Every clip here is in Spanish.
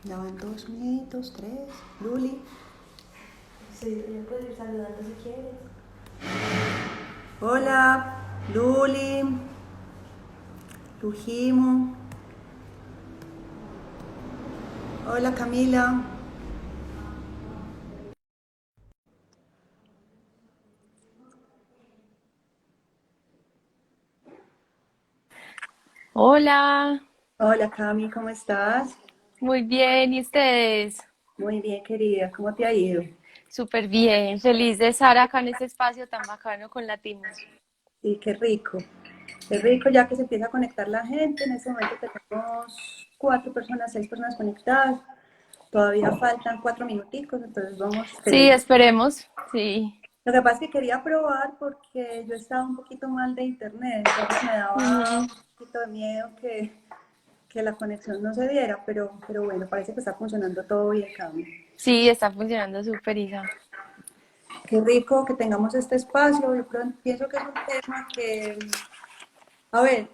Ya van 2 minutos, 3. Luli. Sí, yo puedo ir saludando si quieres. Hola, Luli. Lujimu. Hola, Camila. Hola, Hola, Cami, ¿cómo estás? muy bien, ¿y ustedes? Muy bien, querida. ¿Cómo te ha ido? Súper bien, feliz de estar acá en este espacio tan bacano con Latimos. Sí, qué rico. Qué rico ya que se empieza a conectar la gente. En este momento tenemos 4 personas, 6 personas conectadas. Todavía faltan 4 minuticos, entonces vamos, Sí, esperemos. esperemos, sí. Lo que pasa es que quería probar porque yo estaba un poquito mal de internet, entonces me daba Ujú. un poquito de miedo que la conexión no se diera, pero bueno, parece que está funcionando todo bien, Cami. Sí, está funcionando súper, Isa. Qué rico que tengamos este espacio. Yo pienso que es un tema que, a ver,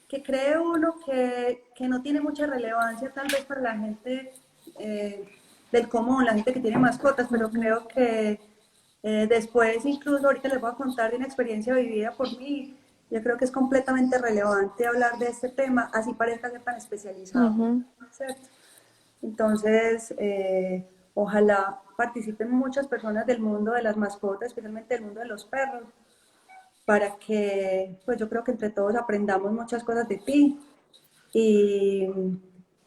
que cree uno que no tiene mucha relevancia tal vez para la gente eh, del común, la gente que tiene mascotas, pero Ujú. creo que después, incluso ahorita les voy a contar de una experiencia vivida por mí, yo creo que es completamente relevante hablar de este tema, así parezca ser tan especializado, Ujú. ¿cierto? Entonces, ojalá participen muchas personas del mundo de las mascotas, especialmente del mundo de los perros, para que, pues yo creo que entre todos aprendamos muchas cosas de ti y,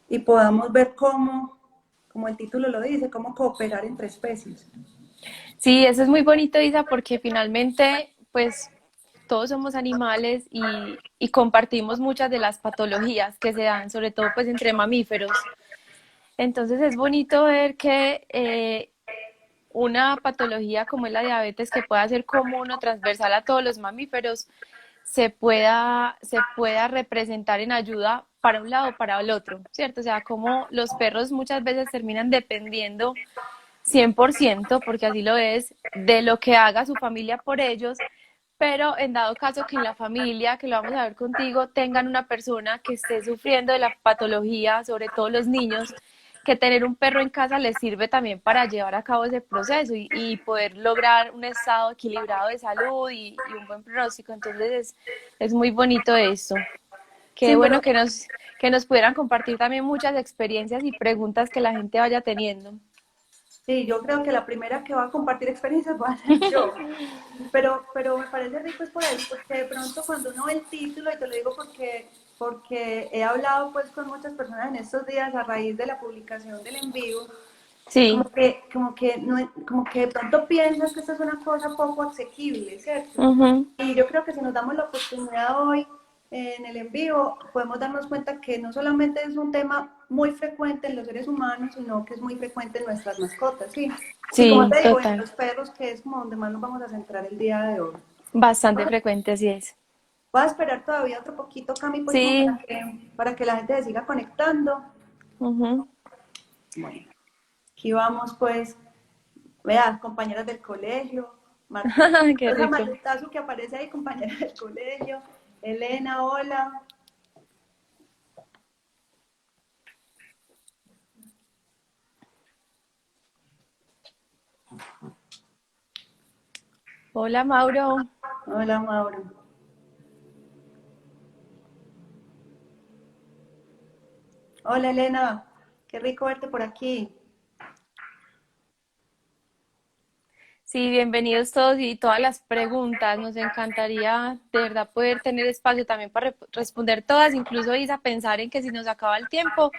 y podamos ver cómo, como el título lo dice, cómo cooperar entre especies. Sí, eso es muy bonito, Isa, porque finalmente, pues, todos somos animales y compartimos muchas de las patologías que se dan, sobre todo, pues, entre mamíferos. Entonces es bonito ver que una patología como es la diabetes, que pueda ser común o transversal a todos los mamíferos, se pueda representar en ayuda para un lado o para el otro, ¿cierto? O sea, como los perros muchas veces terminan dependiendo 100%, porque así lo es, de lo que haga su familia por ellos, pero en dado caso que en la familia, que lo vamos a ver contigo, tengan una persona que esté sufriendo de la patología, sobre todo los niños, que tener un perro en casa les sirve también para llevar a cabo ese proceso y poder lograr un estado equilibrado de salud y un buen pronóstico. Entonces es muy bonito esto. Qué Sí, bueno pero que nos pudieran compartir también muchas experiencias y preguntas que la gente vaya teniendo. sí, yo creo que la primera que va a compartir experiencias va a ser yo. Pero me parece rico es por eso, porque de pronto cuando uno ve el título, y te lo digo porque he hablado pues con muchas personas en estos días a raíz de la publicación del en vivo, Sí. como que de pronto piensas que esta es una cosa poco asequible, ¿cierto? Ujú. Y yo creo que si nos damos la oportunidad hoy en el en vivo, podemos darnos cuenta que no solamente es un tema muy frecuente en los seres humanos, sino que es muy frecuente en nuestras mascotas, ¿sí? Y como Sí, te digo, en total. los perros, que es como donde más nos vamos a centrar el día de hoy. Bastante frecuente, así es. Voy a esperar todavía otro poquito, Cami, pues como Sí. para que la gente se siga conectando. Ujú. Bueno, aquí vamos pues. Vea, compañeras del colegio, Qué Rosa rico. Marlutazo que aparece ahí, compañera del colegio, Elena, hola, Hola, Mauro. hola Mauro, hola Elena, qué rico verte por aquí. Sí, bienvenidos todos y todas las preguntas. Nos encantaría de verdad poder tener espacio también para responder todas, incluso Isa, pensar en que si nos acaba el tiempo,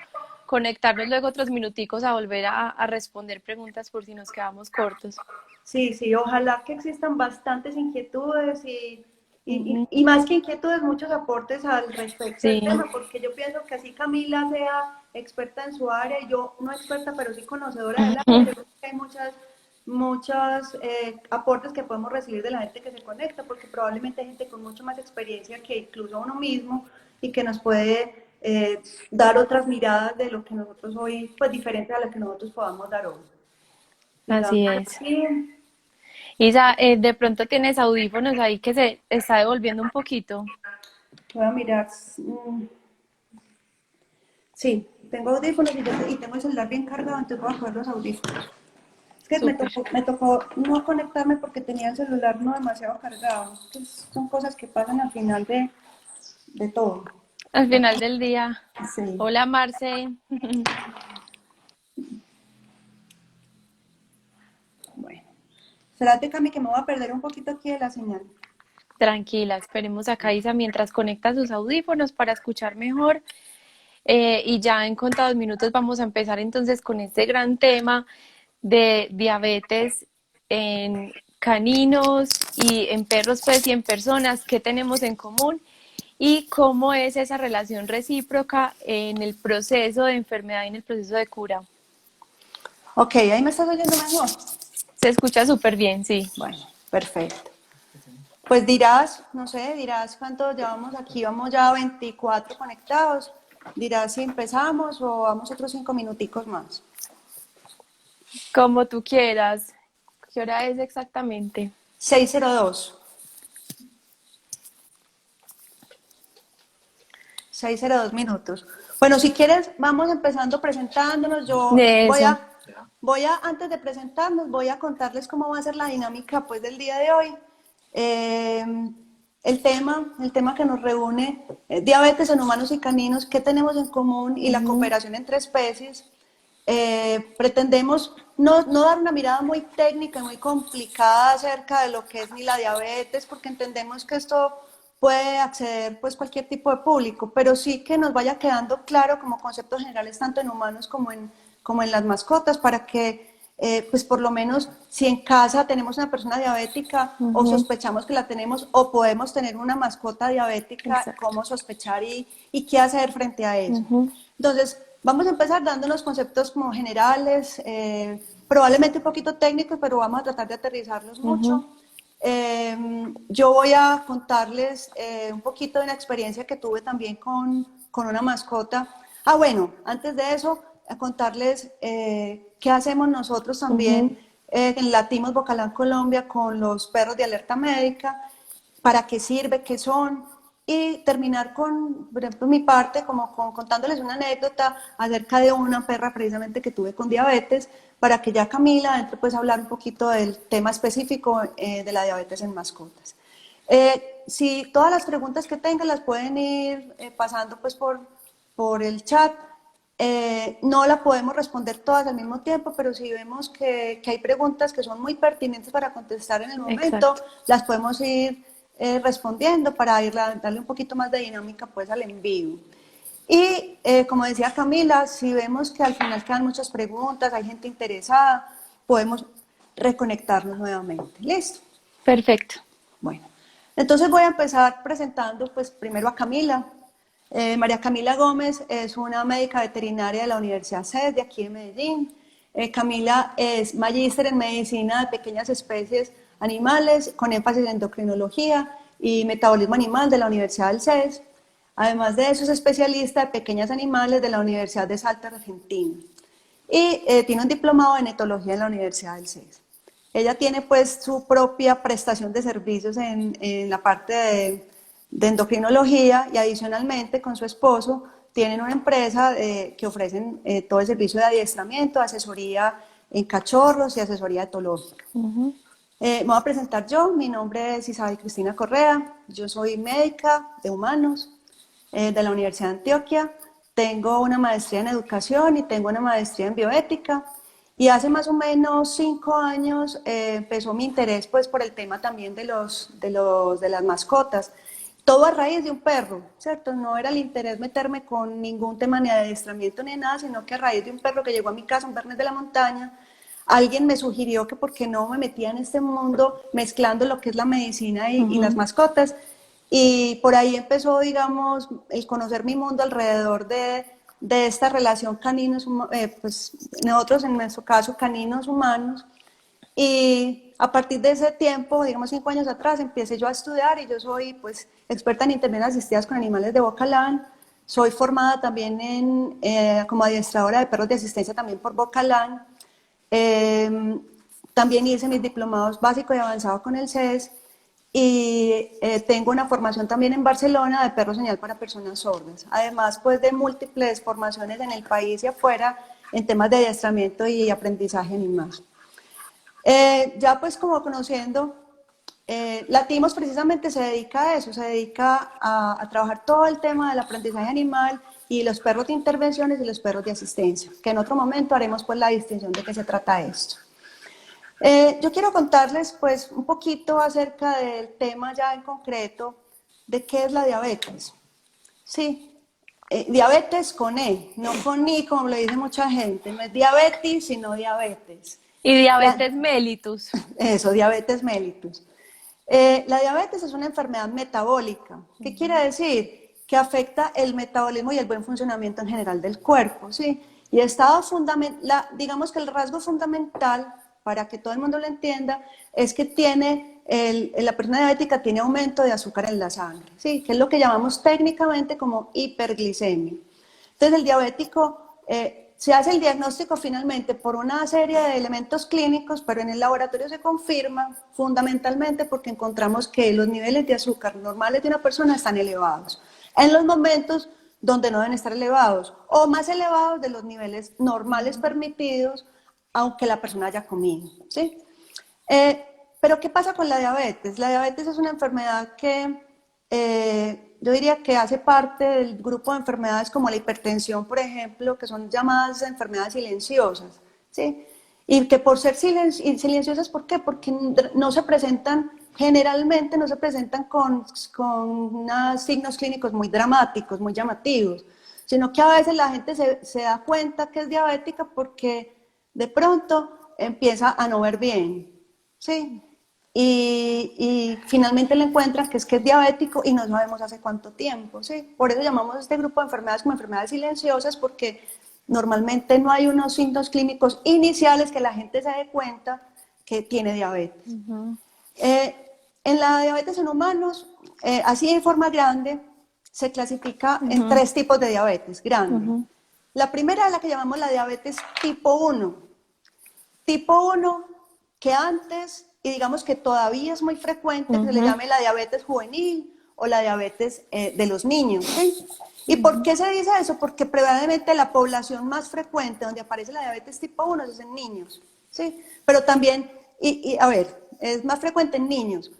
conectarnos luego otros minuticos a volver a responder preguntas por si nos quedamos cortos. Sí, sí, ojalá que existan bastantes inquietudes Ujú. y más que inquietudes, muchos aportes al respecto del Sí. tema, porque yo pienso que así Camila sea experta en su área y yo no experta, pero sí conocedora del área, yo Ujú. creo que hay muchas aportes que podemos recibir de la gente que se conecta, porque probablemente hay gente con mucho más experiencia que incluso uno mismo y que nos puede dar otras miradas de lo que nosotros hoy, pues diferentes a lo que nosotros podamos dar hoy. Así Sigamos es. aquí. Isa, de pronto tienes audífonos ahí que se está devolviendo un poquito. Voy a mirar. Sí, tengo audífonos y tengo el celular bien cargado, entonces voy a coger los audífonos. Es que Súper. me tocó no conectarme porque tenía el celular no demasiado cargado. Entonces, son cosas que pasan al final de todo. Al final del día. Sí. Hola, Marce. Bueno. Espérate, Cami, que me voy a perder un poquito aquí de la señal. Tranquila, esperemos acá, Isa, mientras conecta sus audífonos para escuchar mejor. Y ya en contados minutos vamos a empezar entonces con este gran tema de diabetes en caninos y en perros, pues, y en personas, qué tenemos en común y cómo es esa relación recíproca en el proceso de enfermedad y en el proceso de cura. Ok, ahí me estás oyendo mejor. Se escucha súper bien, sí. Bueno, perfecto. Pues dirás, no sé, dirás cuánto llevamos aquí, vamos ya a 24 conectados. Dirás si empezamos o vamos otros 5 minuticos más. Como tú quieras. ¿Qué hora es exactamente? 6:02. 6:02 minutos. Bueno, si quieres, vamos empezando presentándonos. Yo De eso. antes de presentarnos, voy a contarles cómo va a ser la dinámica pues, del día de hoy. Eh, el tema que nos reúne, diabetes en humanos y caninos, qué tenemos en común y la cooperación entre especies. Pretendemos no dar una mirada muy técnica, muy complicada acerca de lo que es ni la diabetes, porque entendemos que esto puede acceder pues cualquier tipo de público, pero sí que nos vaya quedando claro como conceptos generales tanto en humanos como en las mascotas, para que pues por lo menos si en casa tenemos una persona diabética o sospechamos que la tenemos o podemos tener una mascota diabética, Exacto. cómo sospechar y qué hacer frente a eso. Entonces, vamos a empezar dando unos conceptos como generales, probablemente un poquito técnicos, pero vamos a tratar de aterrizarlos mucho. Yo voy a contarles un poquito de una experiencia que tuve también con una mascota. Ah, bueno, antes de eso, a contarles qué hacemos nosotros también en Latimos Bocalán, Colombia, con los perros de alerta médica, para qué sirve, qué son, y terminar con, por ejemplo, mi parte, contándoles una anécdota acerca de una perra precisamente que tuve con diabetes, para que ya Camila entre pues a hablar un poquito del tema específico de la diabetes en mascotas. Si todas las preguntas que tengan las pueden ir pasando pues por el chat. No la podemos responder todas al mismo tiempo, pero si vemos que hay preguntas que son muy pertinentes para contestar en el momento, Exacto. las podemos ir respondiendo para darle un poquito más de dinámica pues al envío. Y como decía Camila, si vemos que al final quedan muchas preguntas, hay gente interesada, podemos reconectarnos nuevamente. ¿Listo? Perfecto. Bueno, entonces voy a empezar presentando pues primero a Camila. María Camila Gómez es una médica veterinaria de la Universidad CES de aquí de Medellín. Camila es magíster en medicina de pequeñas especies animales con énfasis en endocrinología y metabolismo animal de la Universidad del CES. Además de eso es especialista de pequeños animales de la Universidad de Salta, Argentina. Y tiene un diplomado en etología en la Universidad del CES. Ella tiene pues su propia prestación de servicios en la parte de endocrinología y adicionalmente con su esposo tienen una empresa que ofrecen todo el servicio de adiestramiento, asesoría en cachorros y asesoría etológica. Me voy a presentar yo, mi nombre es Isabel Cristina Correa, yo soy médica de humanos de la Universidad de Antioquia, tengo una maestría en educación y tengo una maestría en bioética. Y hace más o menos 5 años empezó mi interés pues, por el tema también de las mascotas. Todo a raíz de un perro, ¿cierto? No era el interés meterme con ningún tema ni de adiestramiento ni de nada, sino que a raíz de un perro que llegó a mi casa, un Bernés de la montaña, alguien me sugirió que por qué no me metía en este mundo mezclando lo que es la medicina y las mascotas. Y por ahí empezó, digamos, el conocer mi mundo alrededor de esta relación caninos, pues nosotros en nuestro caso caninos humanos, y a partir de ese tiempo, digamos 5 años atrás, empecé yo a estudiar y yo soy pues experta en intervenciones asistidas con animales de Bocalán, soy formada también como adiestradora de perros de asistencia también por Bocalán, también hice mis diplomados básico y avanzado con el CES y tengo una formación también en Barcelona de perro señal para personas sordas, además pues de múltiples formaciones en el país y afuera en temas de adiestramiento y aprendizaje animal. Ya pues como conociendo, Latimos precisamente se dedica a eso, se dedica a trabajar todo el tema del aprendizaje animal y los perros de intervenciones y los perros de asistencia, que en otro momento haremos pues la distinción de qué se trata esto. Yo quiero contarles pues un poquito acerca del tema ya en concreto de qué es la diabetes. Sí, diabetes con E, no con I como lo dice mucha gente, no es diabetes sino diabetes. Y La, diabetes mellitus. eso, diabetes mellitus. La diabetes es una enfermedad metabólica. ¿Qué quiere decir? Que afecta el metabolismo y el buen funcionamiento en general del cuerpo, ¿sí? Y digamos que el rasgo fundamental, para que todo el mundo lo entienda, es que la persona diabética tiene aumento de azúcar en la sangre, ¿sí? Que es lo que llamamos técnicamente como hiperglicemia. Entonces el diabético se hace el diagnóstico finalmente por una serie de elementos clínicos, pero en el laboratorio se confirma fundamentalmente porque encontramos que los niveles de azúcar normales de una persona están elevados en los momentos donde no deben estar elevados o más elevados de los niveles normales permitidos aunque la persona haya comido, ¿sí? Pero ¿qué pasa con la diabetes? La diabetes es una enfermedad que yo diría que hace parte del grupo de enfermedades como la hipertensión, por ejemplo, que son llamadas enfermedades silenciosas, ¿sí? Y que por ser silenciosas, ¿por qué? Porque no se presentan, generalmente no se presentan con unos signos clínicos muy dramáticos, muy llamativos, sino que a veces la gente se da cuenta que es diabética porque de pronto empieza a no ver bien, ¿sí? Y finalmente le encuentran que es diabético y no sabemos hace cuánto tiempo, ¿sí? Por eso llamamos a este grupo de enfermedades como enfermedades silenciosas, porque normalmente no hay unos signos clínicos iniciales que la gente se dé cuenta que tiene diabetes. En la diabetes en humanos, así de forma grande, se clasifica en tres tipos de diabetes grande. La primera es la que llamamos la diabetes tipo 1. Tipo 1, que antes, y digamos que todavía es muy frecuente, que se le llame la diabetes juvenil o la diabetes de los niños, ¿sí? ¿Y por qué se dice eso? Porque probablemente la población más frecuente donde aparece la diabetes tipo 1 es en niños, ¿sí? Pero también, a ver, es más frecuente en niños.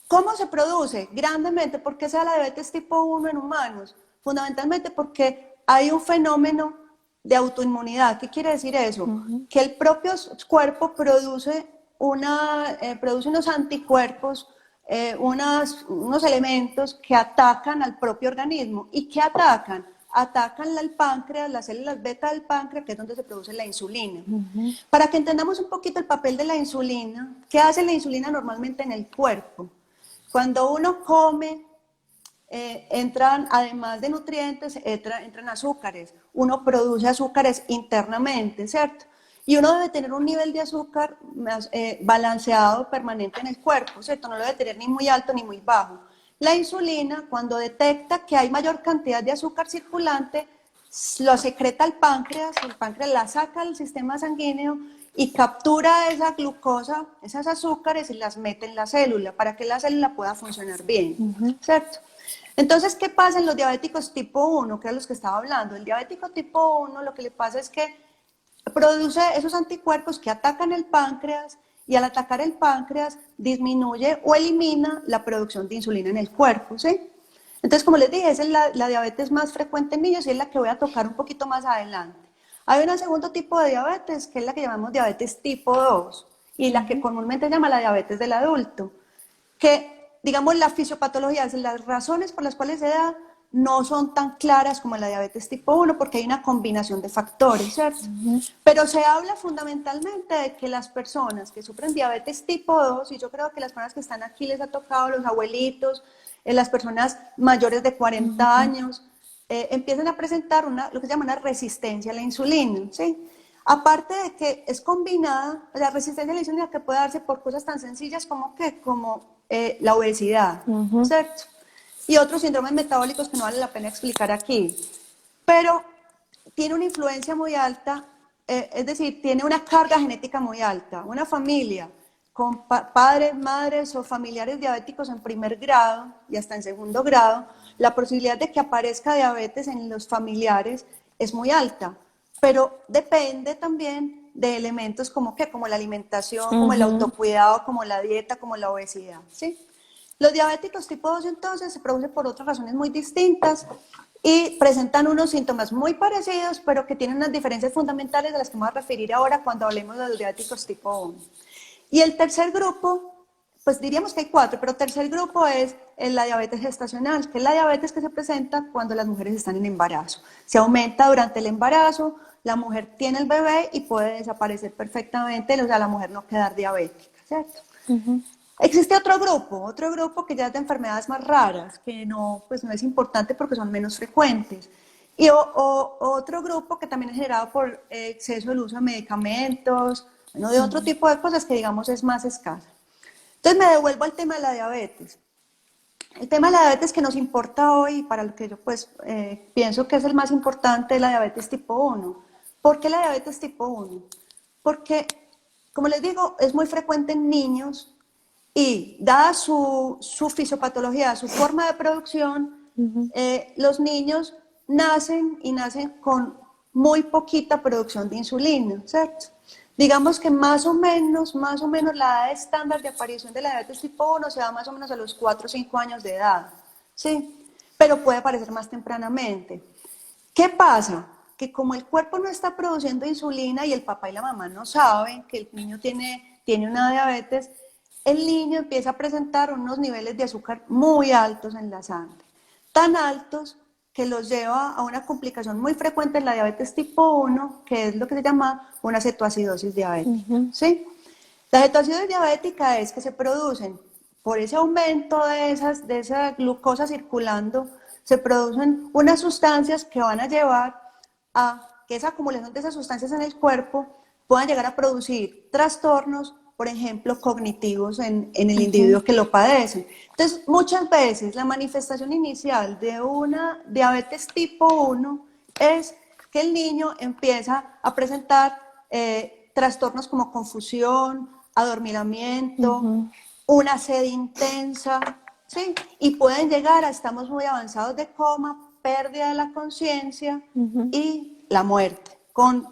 ¿Cómo se produce? Grandemente, ¿por qué se da la diabetes tipo 1 en humanos? Fundamentalmente porque hay un fenómeno de autoinmunidad. ¿Qué quiere decir eso? Que el propio cuerpo produce unos anticuerpos, unos elementos que atacan al propio organismo. ¿Y qué atacan? Atacan al páncreas, las células beta del páncreas, que es donde se produce la insulina. Para que entendamos un poquito el papel de la insulina, ¿qué hace la insulina normalmente en el cuerpo? Cuando uno come, entran, además de nutrientes, entran azúcares. Uno produce azúcares internamente, ¿cierto? Y uno debe tener un nivel de azúcar balanceado permanente en el cuerpo, ¿cierto? No lo debe tener ni muy alto ni muy bajo. La insulina, cuando detecta que hay mayor cantidad de azúcar circulante, lo secreta el páncreas la saca del sistema sanguíneo y captura esa glucosa, esas azúcares y las mete en la célula para que la célula pueda funcionar bien, ¿cierto? Entonces, ¿qué pasa en los diabéticos tipo 1, que es los que estaba hablando? El diabético tipo 1 lo que le pasa es que produce esos anticuerpos que atacan el páncreas y al atacar el páncreas disminuye o elimina la producción de insulina en el cuerpo, ¿sí? Entonces, como les dije, esa es la diabetes más frecuente en niños y es la que voy a tocar un poquito más adelante. Hay un segundo tipo de diabetes, que es la que llamamos diabetes tipo 2 y la que comúnmente se llama la diabetes del adulto, que, digamos, la fisiopatología, las razones por las cuales se da, no son tan claras como la diabetes tipo 1 porque hay una combinación de factores, ¿cierto? Pero se habla fundamentalmente de que las personas que sufren diabetes tipo 2, y yo creo que las personas que están aquí les ha tocado, los abuelitos, las personas mayores de 40 años, empiezan a presentar lo que se llama una resistencia a la insulina, ¿sí? Aparte de que es combinada, la resistencia a la insulina que puede darse por cosas tan sencillas como la obesidad, ¿cierto? Y otros síndromes metabólicos que no vale la pena explicar aquí. Pero tiene una influencia muy alta, es decir, tiene una carga genética muy alta. Una familia con padres, madres o familiares diabéticos en primer grado y hasta en segundo grado, la posibilidad de que aparezca diabetes en los familiares es muy alta, pero depende también de elementos como, ¿qué? Como la alimentación, como el Ujú. autocuidado, como la dieta, como la obesidad, ¿sí? Los diabéticos tipo 2 entonces se producen por otras razones muy distintas y presentan unos síntomas muy parecidos, pero que tienen unas diferencias fundamentales a las que me voy a referir ahora cuando hablemos de los diabéticos tipo 1. Y el tercer grupo, pues diríamos que hay cuatro, pero el tercer grupo es la diabetes gestacional, que es la diabetes que se presenta cuando las mujeres están en embarazo. Se aumenta durante el embarazo, la mujer tiene el bebé y puede desaparecer perfectamente, o sea, la mujer no quedar diabética, ¿cierto? Ujú. Existe otro grupo que ya es de enfermedades más raras, que no, pues no es importante porque son menos frecuentes. Y otro grupo que también es generado por exceso del uso de medicamentos, bueno, de otro tipo de cosas que digamos es más escasa. Entonces me devuelvo al tema de la diabetes. El tema de la diabetes que nos importa hoy, para lo que yo pues pienso que es el más importante, es la diabetes tipo 1. ¿Por qué la diabetes tipo 1? Porque, como les digo, es muy frecuente en niños y dada su fisiopatología, su forma de producción, Ujú. los niños nacen y nacen con muy poquita producción de insulina, ¿cierto? Digamos que más o menos la edad estándar de aparición de la diabetes tipo 1 se da más o menos a los 4 o 5 años de edad, ¿sí? Pero puede aparecer más tempranamente. ¿Qué pasa? Que como el cuerpo no está produciendo insulina y el papá y la mamá no saben que el niño tiene una diabetes, el niño empieza a presentar unos niveles de azúcar muy altos en la sangre, tan altos que los lleva a una complicación muy frecuente en la diabetes tipo 1, que es lo que se llama una cetoacidosis diabética, Ujú. ¿sí? La cetoacidosis diabética es que se producen por ese aumento de esa glucosa circulando, se producen unas sustancias que van a llevar a que esa acumulación de esas sustancias en el cuerpo puedan llegar a producir trastornos, por ejemplo, cognitivos en el Ujú. individuo que lo padece. Entonces, muchas veces la manifestación inicial de una diabetes tipo 1 es que el niño empieza a presentar trastornos como confusión, adormilamiento, Ujú. una sed intensa, ¿sí? Y pueden llegar a estamos muy avanzados de coma, pérdida de la conciencia Ujú. y la muerte, con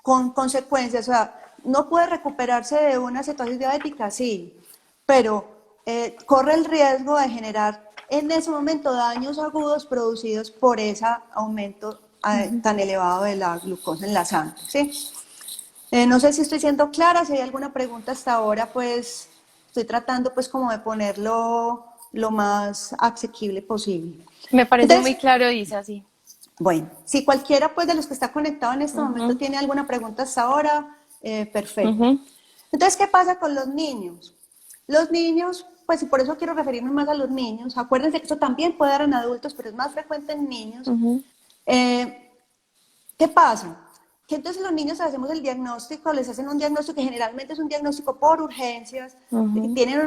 consecuencias. O sea, no puede recuperarse de una cetosis diabética, sí, pero corre el riesgo de generar en ese momento daños agudos producidos por ese aumento tan elevado de la glucosa en la sangre, ¿sí? No sé si estoy siendo clara, si hay alguna pregunta hasta ahora, pues estoy tratando pues como de ponerlo lo más asequible posible. Me parece muy Entonces, claro, Isa, sí. bueno, si cualquiera pues de los que está conectado en este momento Ujú. tiene alguna pregunta hasta ahora, perfecto. Ujú. Entonces, ¿qué pasa con los niños? Los niños, pues y por eso quiero referirme más a los niños, acuérdense que esto también puede dar en adultos, pero es más frecuente en niños. Ujú. Eh, ¿Qué pasa? Que entonces los niños hacemos el diagnóstico, les hacen un diagnóstico que generalmente es un diagnóstico por urgencias, Ujú. tienen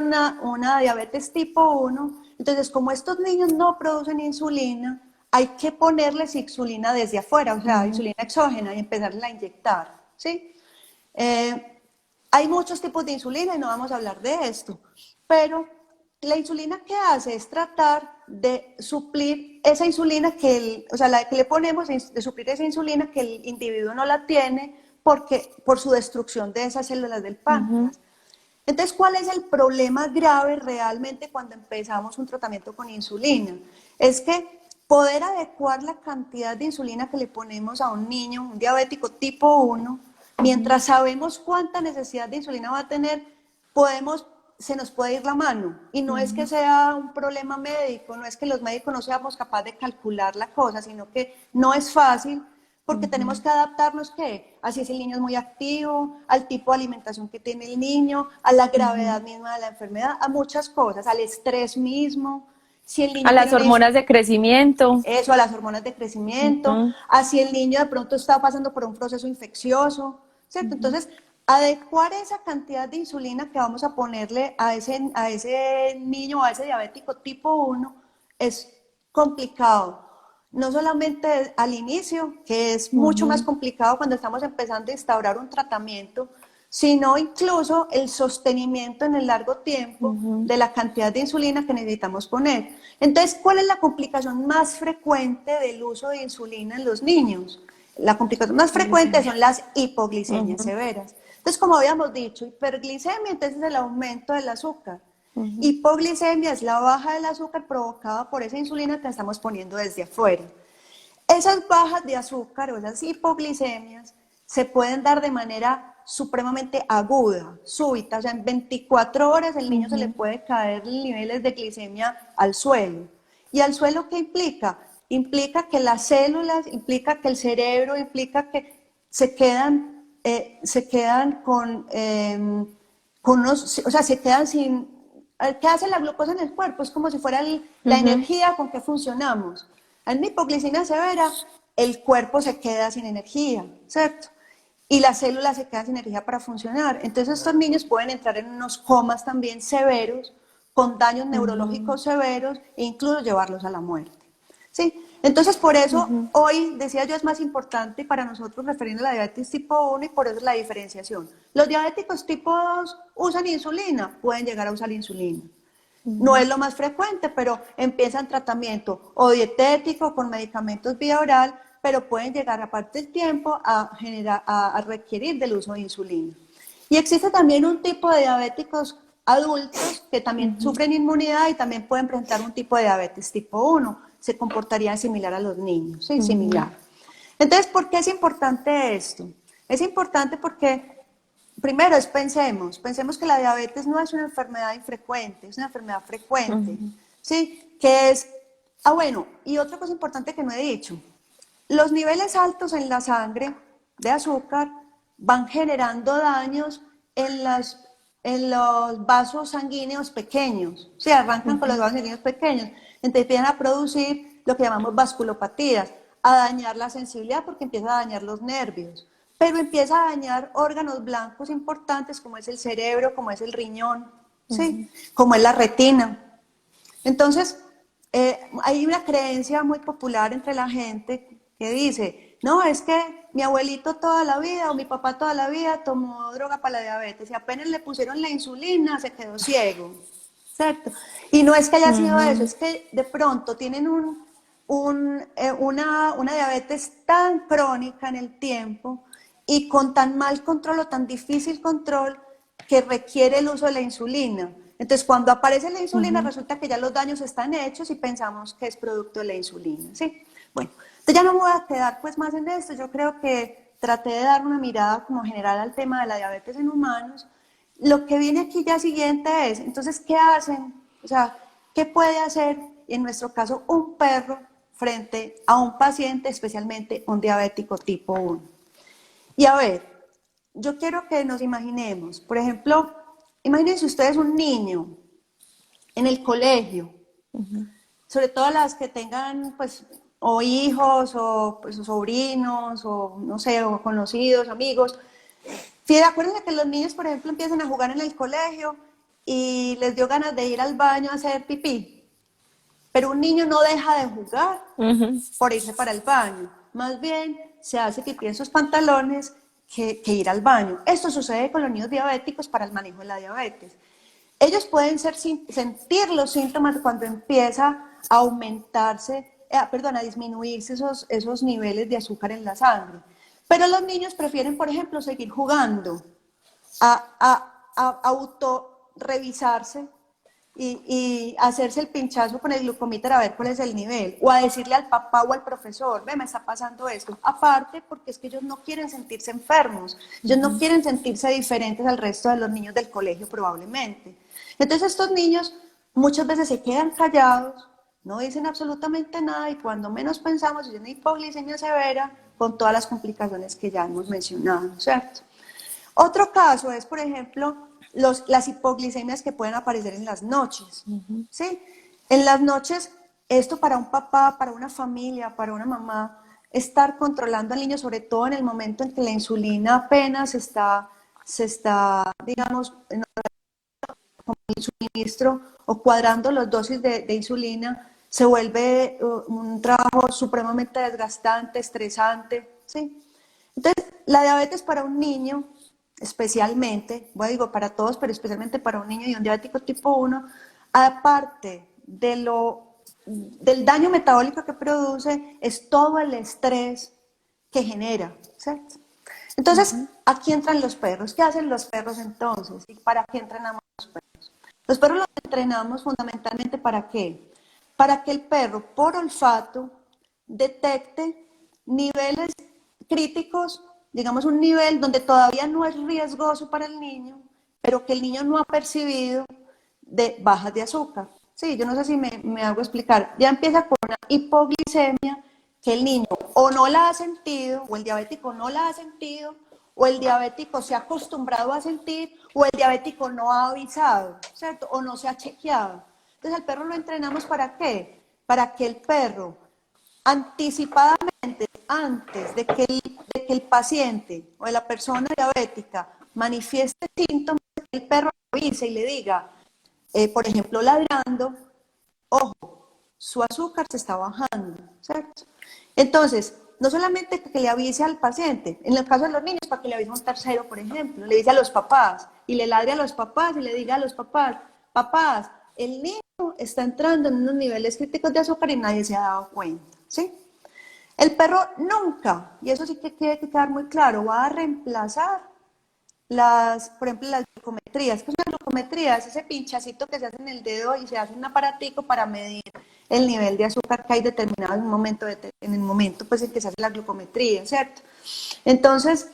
una diabetes tipo 1, entonces como estos niños no producen insulina, hay que ponerles insulina desde afuera, o sea, Ujú. insulina exógena y empezarla a inyectar, ¿sí? Eh, Hay muchos tipos de insulina y no vamos a hablar de esto, pero la insulina que hace es tratar de suplir esa insulina o sea, la que le ponemos, de suplir esa insulina que el individuo no la tiene por su destrucción de esas células del Ujú. páncreas. Entonces, ¿cuál es el problema grave realmente cuando empezamos un tratamiento con insulina? Es que poder adecuar la cantidad de insulina que le ponemos a un niño, un diabético tipo 1, Ujú. mientras sabemos cuánta necesidad de insulina va a tener, se nos puede ir la mano. Y no es que Ujú. sea un problema médico, no es que los médicos no seamos capaces de calcular la cosa, sino que no es fácil porque tenemos Ujú. que adaptarnos, ¿qué? Así es el niño es muy activo, al tipo de alimentación que tiene el niño, a la gravedad Ujú. misma de la enfermedad, a muchas cosas, al estrés mismo, si el A niño tiene las hormonas de crecimiento. eso, a las hormonas de crecimiento, Ujú. a si el niño de pronto está pasando por un proceso infeccioso, ¿cierto? Ujú. Entonces, adecuar esa cantidad de insulina que vamos a ponerle a ese niño o a ese diabético tipo 1 es complicado. No solamente al inicio, que es mucho más Ujú. complicado cuando estamos empezando a instaurar un tratamiento, sino incluso el sostenimiento en el largo tiempo de la cantidad de insulina que necesitamos poner. Entonces, ¿cuál es la complicación más frecuente del uso de insulina en los niños? La complicación más frecuente son las hipoglicemias severas. Entonces, como habíamos dicho, hiperglicemia, entonces es el aumento del azúcar. Hipoglicemia es la baja del azúcar provocada por esa insulina que estamos poniendo desde afuera. Esas bajas de azúcar o esas hipoglicemias se pueden dar de manera supremamente aguda, súbita, o sea, en 24 horas el niño se le puede caer niveles de glicemia al suelo. ¿Y al suelo qué implica? Implica que las células, implica que el cerebro, implica que se quedan con unos, o sea, se quedan sin... ¿Qué hace la glucosa en el cuerpo? Es como si fuera la energía con que funcionamos. En una hipoglicemia severa, el cuerpo se queda sin energía, ¿cierto? Y las células se quedan sin energía para funcionar. Entonces estos niños pueden entrar en unos comas también severos, con daños neurológicos severos e incluso llevarlos a la muerte. ¿Sí? Entonces por eso hoy, decía yo, es más importante para nosotros referirnos a la diabetes tipo 1 y por eso es la diferenciación. Los diabéticos tipo 2 usan insulina, pueden llegar a usar insulina. No es lo más frecuente, pero empiezan tratamiento o dietético con medicamentos vía oral, pero pueden llegar a parte del tiempo a requerir del uso de insulina. Y existe también un tipo de diabéticos adultos que también sufren inmunidad y también pueden presentar un tipo de diabetes tipo 1. Se comportaría similar a los niños, ¿sí? Similar. Entonces, ¿por qué es importante esto? Es importante porque primero pensemos que la diabetes no es una enfermedad infrecuente, es una enfermedad frecuente, ¿sí? Que es, bueno, y otra cosa importante que no he dicho, los niveles altos en la sangre de azúcar van generando daños en los vasos sanguíneos pequeños, ¿sí? Arrancan con los vasos sanguíneos pequeños, entonces empiezan a producir lo que llamamos vasculopatías, a dañar la sensibilidad porque empieza a dañar los nervios, pero empieza a dañar órganos blancos importantes como es el cerebro, como es el riñón, ¿sí? Como es la retina. Entonces, hay una creencia muy popular entre la gente que dice, no, es que mi abuelito toda la vida o mi papá toda la vida tomó droga para la diabetes y apenas le pusieron la insulina se quedó ciego, ¿cierto? Y no es que haya sido eso, es que de pronto tienen una diabetes tan crónica en el tiempo y con tan mal control o tan difícil control que requiere el uso de la insulina. Entonces, cuando aparece la insulina, resulta que ya los daños están hechos y pensamos que es producto de la insulina, ¿sí? Bueno, entonces ya no me voy a quedar pues más en esto. Yo creo que traté de dar una mirada como general al tema de la diabetes en humanos. Lo que viene aquí ya siguiente es, entonces, ¿qué hacen? O sea, ¿qué puede hacer, en nuestro caso, un perro frente a un paciente, especialmente un diabético tipo 1? Y a ver, yo quiero que nos imaginemos, por ejemplo, imagínense ustedes un niño en el colegio, sobre todo las que tengan, pues, o hijos, o pues, sobrinos, o no sé, o conocidos, amigos. Fíjense, acuérdense que los niños, por ejemplo, empiezan a jugar en el colegio y les dio ganas de ir al baño a hacer pipí. Pero un niño no deja de jugar por irse para el baño. Más bien se hace pipí en sus pantalones que ir al baño. Esto sucede con los niños diabéticos para el manejo de la diabetes. Ellos pueden sentir los síntomas cuando empieza a aumentarse, a disminuirse esos niveles de azúcar en la sangre. Pero los niños prefieren, por ejemplo, seguir jugando, a autorrevisarse y hacerse el pinchazo con el glucomíter a ver cuál es el nivel, o a decirle al papá o al profesor, ve, me está pasando esto. Aparte, porque es que ellos no quieren sentirse enfermos, ellos no quieren sentirse diferentes al resto de los niños del colegio probablemente. Entonces estos niños muchas veces se quedan callados, no dicen absolutamente nada y cuando menos pensamos es una hipoglicemia severa con todas las complicaciones que ya hemos mencionado, ¿cierto? Otro caso es, por ejemplo, las hipoglicemias que pueden aparecer en las noches, ¿sí? En las noches, esto para un papá, para una familia, para una mamá, estar controlando al niño, sobre todo en el momento en que la insulina apenas se está digamos, con el suministro o cuadrando las dosis de insulina, se vuelve un trabajo supremamente desgastante, estresante, ¿sí? Entonces, la diabetes para un niño especialmente, bueno, digo para todos, pero especialmente para un niño y un diabético tipo 1, aparte del daño metabólico que produce, es todo el estrés que genera, ¿cierto? Entonces, Ujú. aquí entran los perros. ¿Qué hacen los perros entonces? ¿Y para qué entrenamos los perros? Los perros los entrenamos fundamentalmente ¿para qué? Para que el perro, por olfato, detecte niveles críticos, digamos un nivel donde todavía no es riesgoso para el niño, pero que el niño no ha percibido de bajas de azúcar. Sí, yo no sé si me hago explicar. Ya empieza con una hipoglicemia que el niño o no la ha sentido, o el diabético no la ha sentido, o el diabético se ha acostumbrado a sentir, o el diabético no ha avisado, ¿cierto? O no se ha chequeado. Entonces, al perro lo entrenamos ¿para qué? Para que el perro anticipadamente, antes de que el paciente o la persona diabética manifieste síntomas, el perro avise y le diga, por ejemplo, ladrando, ojo, su azúcar se está bajando, ¿cierto? Entonces, no solamente que le avise al paciente, en el caso de los niños, para que le avise a un tercero, por ejemplo, le dice a los papás y le ladre a los papás y le diga a los papás, papás, el niño está entrando en unos niveles críticos de azúcar y nadie se ha dado cuenta, ¿sí? El perro nunca, y eso sí que tiene que quedar muy claro, va a reemplazar por ejemplo, las glucometrías. ¿Qué es una glucometría? Es ese pinchacito que se hace en el dedo y se hace un aparatico para medir el nivel de azúcar que hay determinado en un momento, en el momento pues, en que se hace la glucometría, ¿cierto? Entonces,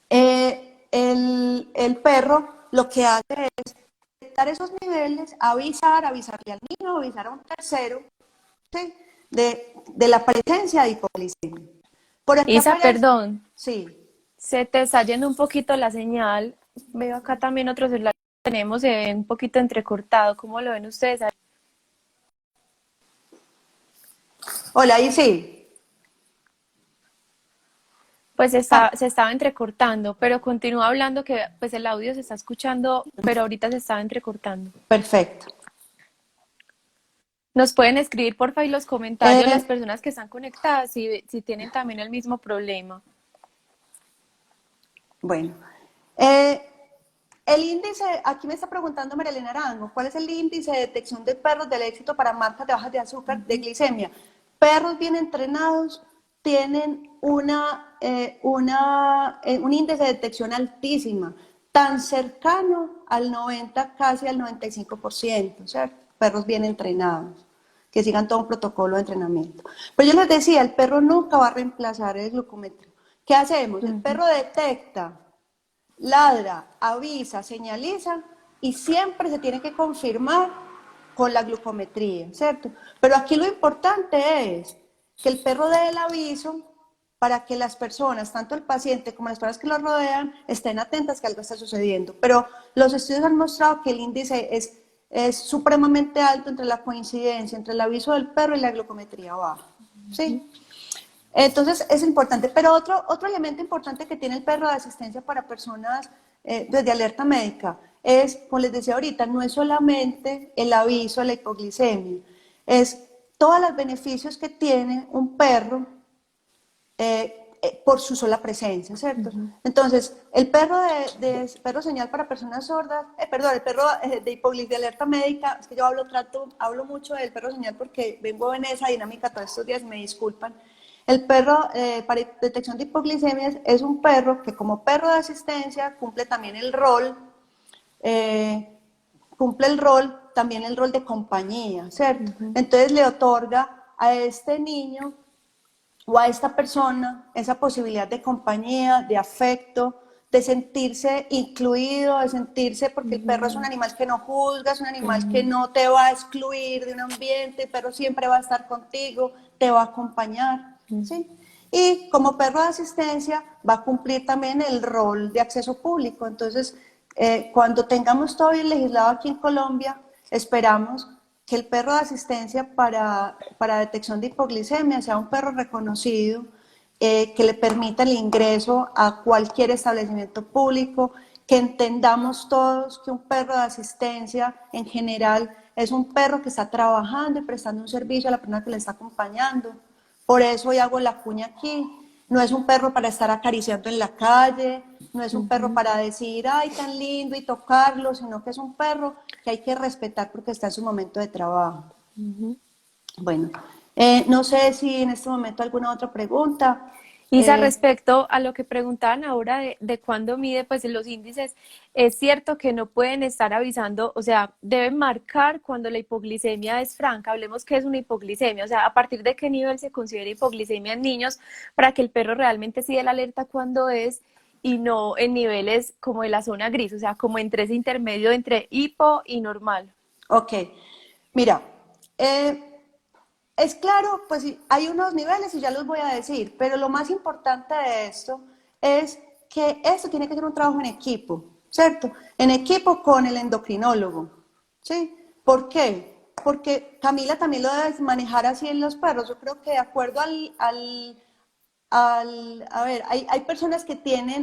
el perro lo que hace es detectar esos niveles, avisarle al niño, avisar a un tercero, ¿sí? de la presencia de hipoglicemia. Por ejemplo, Isa, acá ya, perdón, sí. se te está yendo un poquito la señal. Veo acá también otro celular que tenemos un poquito entrecortado. ¿Cómo lo ven ustedes? Hola, ahí sí. Pues Ah, se estaba entrecortando, pero continúa hablando que pues el audio se está escuchando, pero ahorita se estaba entrecortando. perfecto. Nos pueden escribir por favor los comentarios las Eh, personas que están conectadas si tienen también el mismo problema. bueno, eh, el índice, aquí me está preguntando Marilena Arango, ¿cuál es el índice de detección de perros del éxito para marcas de bajas de azúcar, de glicemia? Perros bien entrenados tienen un índice de detección altísima, tan cercano al 90, casi al 95%, ¿cierto? Perros bien entrenados, que sigan todo un protocolo de entrenamiento. Pero yo les decía, el perro nunca va a reemplazar el glucómetro. ¿Qué hacemos? El Ujú. perro detecta, ladra, avisa, señaliza y siempre se tiene que confirmar con la glucometría, ¿cierto? Pero aquí lo importante es que el perro dé el aviso para que las personas, tanto el paciente como las personas que lo rodean, estén atentas que algo está sucediendo. Pero los estudios han mostrado que el índice es supremamente alto entre la coincidencia entre el aviso del perro y la glucometría baja, ¿sí? Entonces es importante, pero otro elemento importante que tiene el perro de asistencia para personas desde alerta médica es, como les decía ahorita, no es solamente el aviso de la hipoglicemia, es todos los beneficios que tiene un perro por su sola presencia, ¿cierto? Ujú. Entonces, el perro perro señal para personas sordas, perdón, el perro de hipoglicemia de alerta médica, es que yo hablo mucho del perro señal porque vengo en esa dinámica todos estos días, me disculpan. El perro para detección de hipoglicemias es un perro que como perro de asistencia cumple también eh, también el rol de compañía, ¿cierto? Ujú. Entonces le otorga a este niño o a esta persona esa posibilidad de compañía, de afecto, de sentirse incluido, de sentirse, porque el perro es un Ujú. animal que no juzga, es un animal que Ujú. no te va a excluir de un ambiente, el perro siempre va a estar contigo, te va a acompañar, ¿sí? Y como perro de asistencia va a cumplir también el rol de acceso público. Entonces, cuando tengamos todo bien legislado aquí en Colombia, esperamos que el perro de asistencia para detección de hipoglicemia sea un perro reconocido, que le permita el ingreso a cualquier establecimiento público, que entendamos todos que un perro de asistencia en general es un perro que está trabajando y prestando un servicio a la persona que le está acompañando. Por eso hoy hago la cuña aquí. No es un perro para estar acariciando en la calle, no es un perro para decir, ay, tan lindo y tocarlo, sino que es un perro que hay que respetar porque está en su momento de trabajo. Bueno, no sé si en este momento alguna otra pregunta. Isa, respecto a lo que preguntaban ahora de cuándo mide pues los índices, es cierto que no pueden estar avisando, o sea, deben marcar cuando la hipoglicemia es franca. Hablemos qué es una hipoglicemia, o sea, a partir de qué nivel se considera hipoglicemia en niños para que el perro realmente sí dé la alerta cuando es y no en niveles como de la zona gris, o sea, como entre ese intermedio entre hipo y normal. Ok, mira, es claro, pues sí, hay unos niveles y ya los voy a decir, pero lo más importante de esto es que esto tiene que ser un trabajo en equipo, ¿cierto? En equipo con el endocrinólogo, ¿sí? ¿Por qué? Porque Camila también lo debe manejar así en los perros. Yo creo que de acuerdo a ver, hay personas que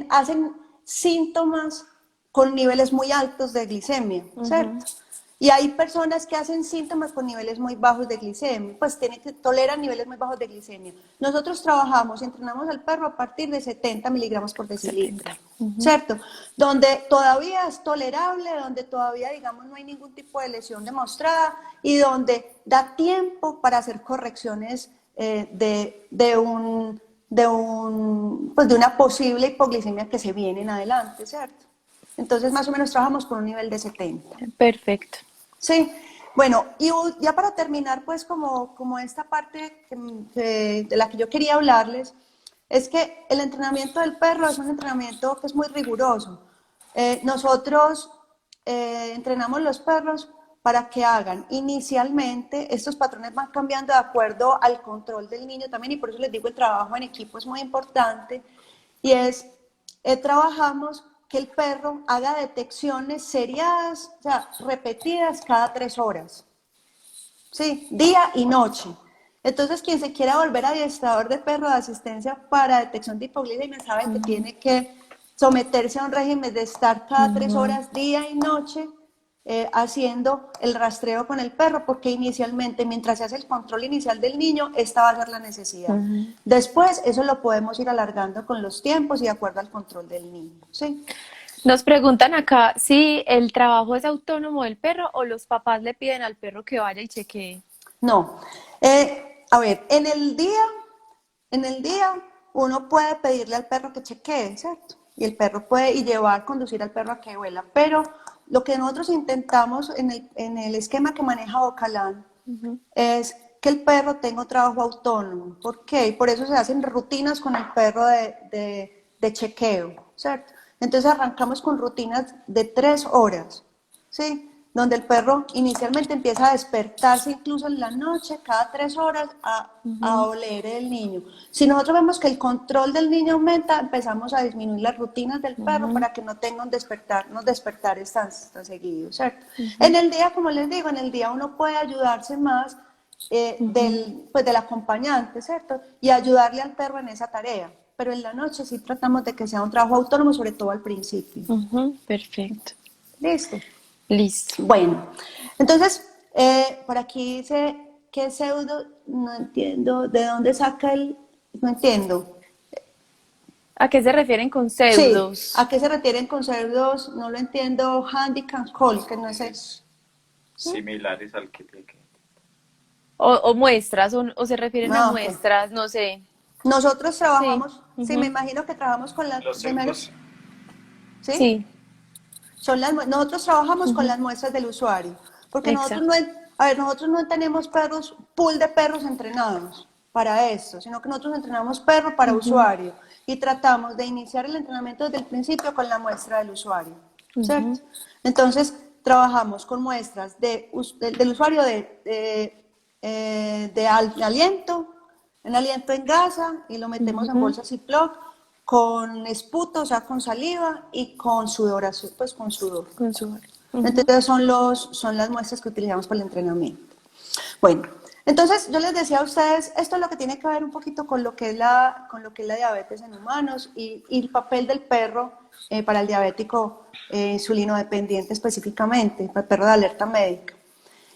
hacen síntomas con niveles muy altos de glicemia, ¿cierto? Y hay personas que hacen síntomas con niveles muy bajos de glicemia, pues toleran niveles muy bajos de glicemia. Nosotros trabajamos y entrenamos al perro a partir de 70 miligramos por decilitro, 70. ¿cierto? Donde todavía es tolerable, donde todavía, digamos, no hay ningún tipo de lesión demostrada y donde da tiempo para hacer correcciones pues de una posible hipoglicemia que se viene en adelante, ¿cierto? Entonces, más o menos trabajamos con un nivel de 70. Perfecto. Sí, bueno, y ya para terminar, pues como esta parte de la que yo quería hablarles, es que el entrenamiento del perro es un entrenamiento que es muy riguroso. Nosotros entrenamos los perros para que hagan inicialmente, estos patrones van cambiando de acuerdo al control del niño también, y por eso les digo, el trabajo en equipo es muy importante, y trabajamos que el perro haga detecciones seriadas, o sea, repetidas cada 3 horas, ¿sí? Día y noche. Entonces, quien se quiera volver adiestrador de perro de asistencia para detección de hipoglicemia sabe que tiene que someterse a un régimen de estar cada 3 horas, día y noche, haciendo el rastreo con el perro, porque inicialmente, mientras se hace el control inicial del niño, esta va a ser la necesidad. Después, eso lo podemos ir alargando con los tiempos y de acuerdo al control del niño, ¿sí? Nos preguntan acá si el trabajo es autónomo del perro o los papás le piden al perro que vaya y chequee. No. A ver, en el día uno puede pedirle al perro que chequee, ¿cierto? Y el perro puede conducir al perro a que huela, pero lo que nosotros intentamos en el esquema que maneja Bocalán es que el perro tenga un trabajo autónomo. ¿Por qué? Y por eso se hacen rutinas con el perro de chequeo, ¿cierto? Entonces arrancamos con rutinas de 3 horas, ¿sí? Donde el perro inicialmente empieza a despertarse incluso en la noche, cada 3 horas, a oler el niño. Si nosotros vemos que el control del niño aumenta, empezamos a disminuir las rutinas del perro para que no tenga unos despertares tan seguidos, ¿cierto? En el día, como les digo, en el día uno puede ayudarse más del acompañante, ¿cierto? Y ayudarle al perro en esa tarea. Pero en la noche sí tratamos de que sea un trabajo autónomo, sobre todo al principio. Perfecto. ¿Listo? Listo. Bueno, entonces, por aquí dice que pseudo, no entiendo, ¿de dónde saca no entiendo. ¿A qué se refieren con Sí, pseudos? ¿a qué se refieren con pseudos? No lo entiendo, handicap call, que no es eso. Similares al que tiene que. O muestras, o se refieren a No, ok. muestras, no sé. Nosotros Sí. trabajamos, sí, me imagino que trabajamos con las, Los pseudos, ¿sí? Sí, Nosotros trabajamos con las muestras del usuario, porque exacto. nosotros no tenemos pool de perros entrenados para esto, sino que nosotros entrenamos perro para usuario y tratamos de iniciar el entrenamiento desde el principio con la muestra del usuario, ¿cierto? Entonces, trabajamos con muestras del usuario de aliento, en aliento en gasa, y lo metemos en bolsas Ziploc, con esputo, o sea, con saliva, y con sudoración, pues con sudor. Con su... Entonces son las muestras que utilizamos para el entrenamiento. Bueno, entonces yo les decía a ustedes, esto es lo que tiene que ver un poquito con lo que es la diabetes en humanos y el papel del perro para el diabético insulino dependiente específicamente, para el perro de alerta médica.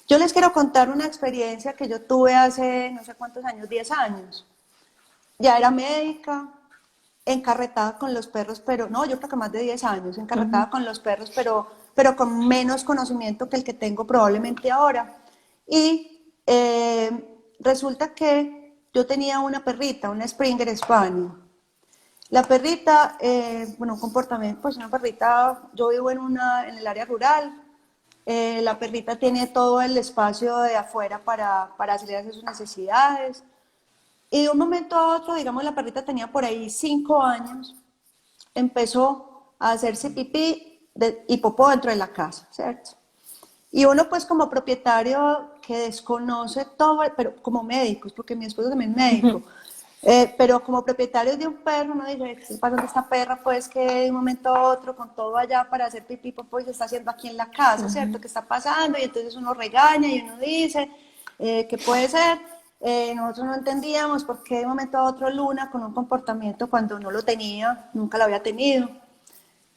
Yo les quiero contar una experiencia que yo tuve hace no sé cuántos años, 10 años. Ya era médica, encarretada con los perros, pero no, yo creo que más de 10 años, encarretada con los perros, pero con menos conocimiento que el que tengo probablemente ahora. Y resulta que yo tenía una perrita, una Springer Spaniel. La perrita, bueno, un comportamiento, pues una perrita, yo vivo en el área rural, la perrita tiene todo el espacio de afuera para salir a hacer sus necesidades. Y de un momento a otro, digamos, la perrita tenía por ahí 5 años, empezó a hacerse pipí y popó dentro de la casa, ¿cierto? Y uno pues como propietario que desconoce todo, pero como médicos, porque mi esposo también es médico, pero como propietario de un perro, uno dice, ¿qué está pasando esta perra? Pues que de un momento a otro con todo allá para hacer pipí, popó y se está haciendo aquí en la casa, ¿cierto? ¿Qué está pasando? Y entonces uno regaña y uno dice, ¿qué puede ser? Nosotros no entendíamos por qué de un momento a otro Luna con un comportamiento cuando no lo tenía, nunca lo había tenido.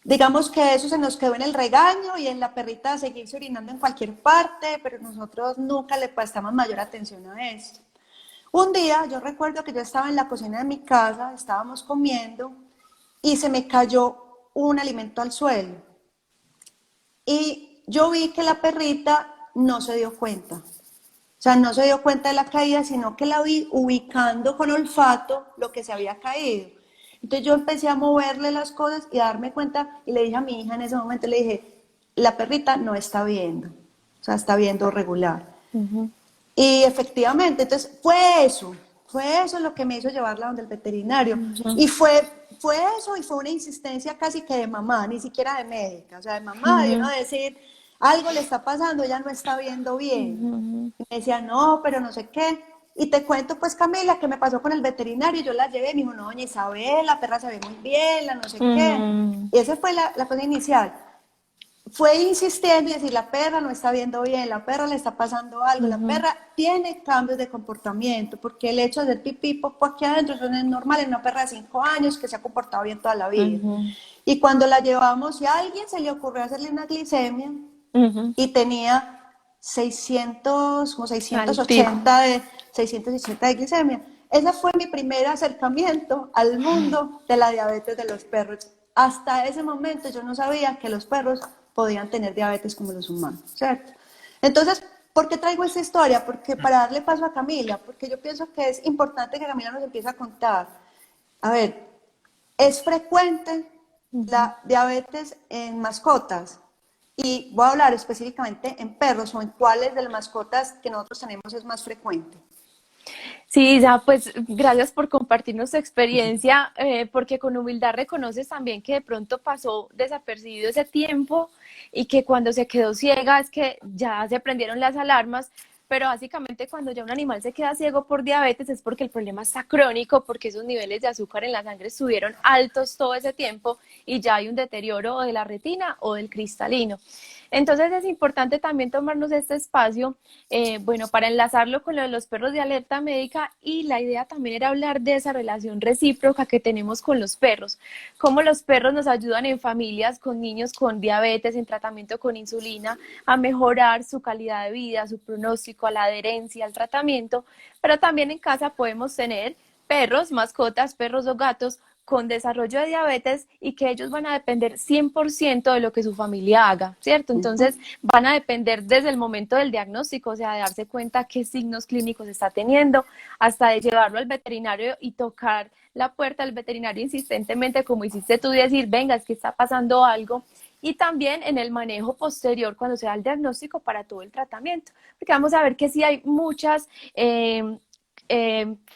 Digamos que eso se nos quedó en el regaño y en la perrita seguirse orinando en cualquier parte, pero nosotros nunca le prestamos mayor atención a esto. Un día yo recuerdo que yo estaba en la cocina de mi casa, estábamos comiendo y se me cayó un alimento al suelo. Y yo vi que la perrita no se dio cuenta. O sea, no se dio cuenta de la caída, sino que la vi ubicando con olfato lo que se había caído. Entonces yo empecé a moverle las cosas y a darme cuenta y le dije a mi hija en ese momento, le dije, la perrita no está viendo, o sea, está viendo regular. Y efectivamente, entonces fue eso lo que me hizo llevarla donde el veterinario. Y fue eso y fue una insistencia casi que de mamá, ni siquiera de médica, o sea, de mamá, de uno decir, algo le está pasando, ella no está viendo bien. Y me decía, no, pero no sé qué. Y te cuento, pues, Camila, que me pasó con el veterinario. Yo la llevé y me dijo, no, doña Isabel, la perra se ve muy bien, la no sé qué. Y esa fue la cosa inicial. Fue insistiendo y decir, la perra no está viendo bien, la perra le está pasando algo, la perra tiene cambios de comportamiento, porque el hecho de hacer pipí, popó aquí adentro, eso no es normal en una perra de 5 años que se ha comportado bien toda la vida. Y cuando la llevamos, y a alguien se le ocurrió hacerle una glicemia, y tenía 600, como 680 de glicemia. Ese fue mi primer acercamiento al mundo de la diabetes de los perros. Hasta ese momento yo no sabía que los perros podían tener diabetes como los humanos, ¿cierto? Entonces, ¿por qué traigo esta historia? Porque para darle paso a Camila, porque yo pienso que es importante que Camila nos empiece a contar. A ver, ¿es frecuente la diabetes en mascotas? Y voy a hablar específicamente en perros o en cuáles de las mascotas que nosotros tenemos es más frecuente. Sí, ya, pues gracias por compartirnos tu experiencia, porque con humildad reconoces también que de pronto pasó desapercibido ese tiempo y que cuando se quedó ciega es que ya se prendieron las alarmas, pero básicamente cuando ya un animal se queda ciego por diabetes es porque el problema está crónico, porque esos niveles de azúcar en la sangre estuvieron altos todo ese tiempo y ya hay un deterioro de la retina o del cristalino. Entonces es importante también tomarnos este espacio, bueno, para enlazarlo con lo de los perros de alerta médica, y la idea también era hablar de esa relación recíproca que tenemos con los perros, cómo los perros nos ayudan en familias con niños con diabetes, en tratamiento con insulina, a mejorar su calidad de vida, su pronóstico, a la adherencia al tratamiento, pero también en casa podemos tener perros, mascotas, perros o gatos con desarrollo de diabetes y que ellos van a depender 100% de lo que su familia haga, ¿cierto? Entonces van a depender desde el momento del diagnóstico, o sea, de darse cuenta qué signos clínicos está teniendo, hasta de llevarlo al veterinario y tocar la puerta del veterinario insistentemente, como hiciste tú, y decir, venga, es que está pasando algo. Y también en el manejo posterior, cuando se da el diagnóstico para todo el tratamiento, porque vamos a ver que sí hay muchas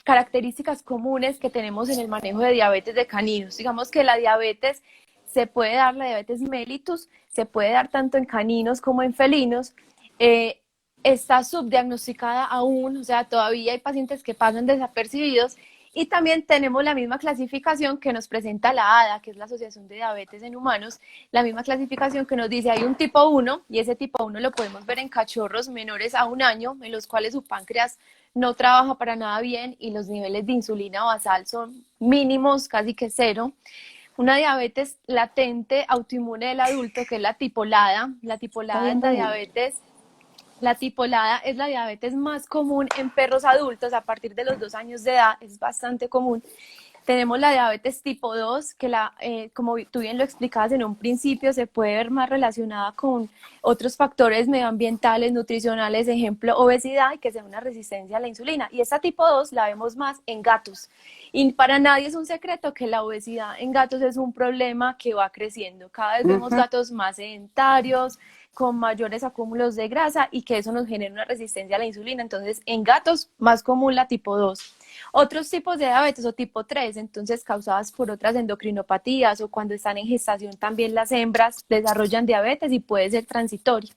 características comunes que tenemos en el manejo de diabetes de caninos. Digamos que la diabetes se puede dar, la diabetes mellitus, se puede dar tanto en caninos como en felinos. Está subdiagnosticada aún, o sea, todavía hay pacientes que pasan desapercibidos. Y también tenemos la misma clasificación que nos presenta la ADA, que es la Asociación de Diabetes en Humanos, la misma clasificación que nos dice hay un tipo 1, y ese tipo 1 lo podemos ver en cachorros menores a 1 año, en los cuales su páncreas no trabaja para nada bien y los niveles de insulina basal son mínimos, casi que cero. Una diabetes latente autoinmune del adulto, que es la tipolada. La tipolada es la diabetes. La tipolada es la diabetes más común en perros adultos a partir de los 2 años de edad, es bastante común. Tenemos la diabetes tipo 2, que como tú bien lo explicabas en un principio, se puede ver más relacionada con otros factores medioambientales, nutricionales, ejemplo, obesidad y que sea una resistencia a la insulina. Y esta tipo 2 la vemos más en gatos. Y para nadie es un secreto que la obesidad en gatos es un problema que va creciendo. Cada vez vemos Ujú. gatos más sedentarios, con mayores acúmulos de grasa y que eso nos genera una resistencia a la insulina. Entonces, en gatos, más común la tipo 2. Otros tipos de diabetes o tipo 3, entonces causadas por otras endocrinopatías o cuando están en gestación también las hembras desarrollan diabetes y puede ser transitorio.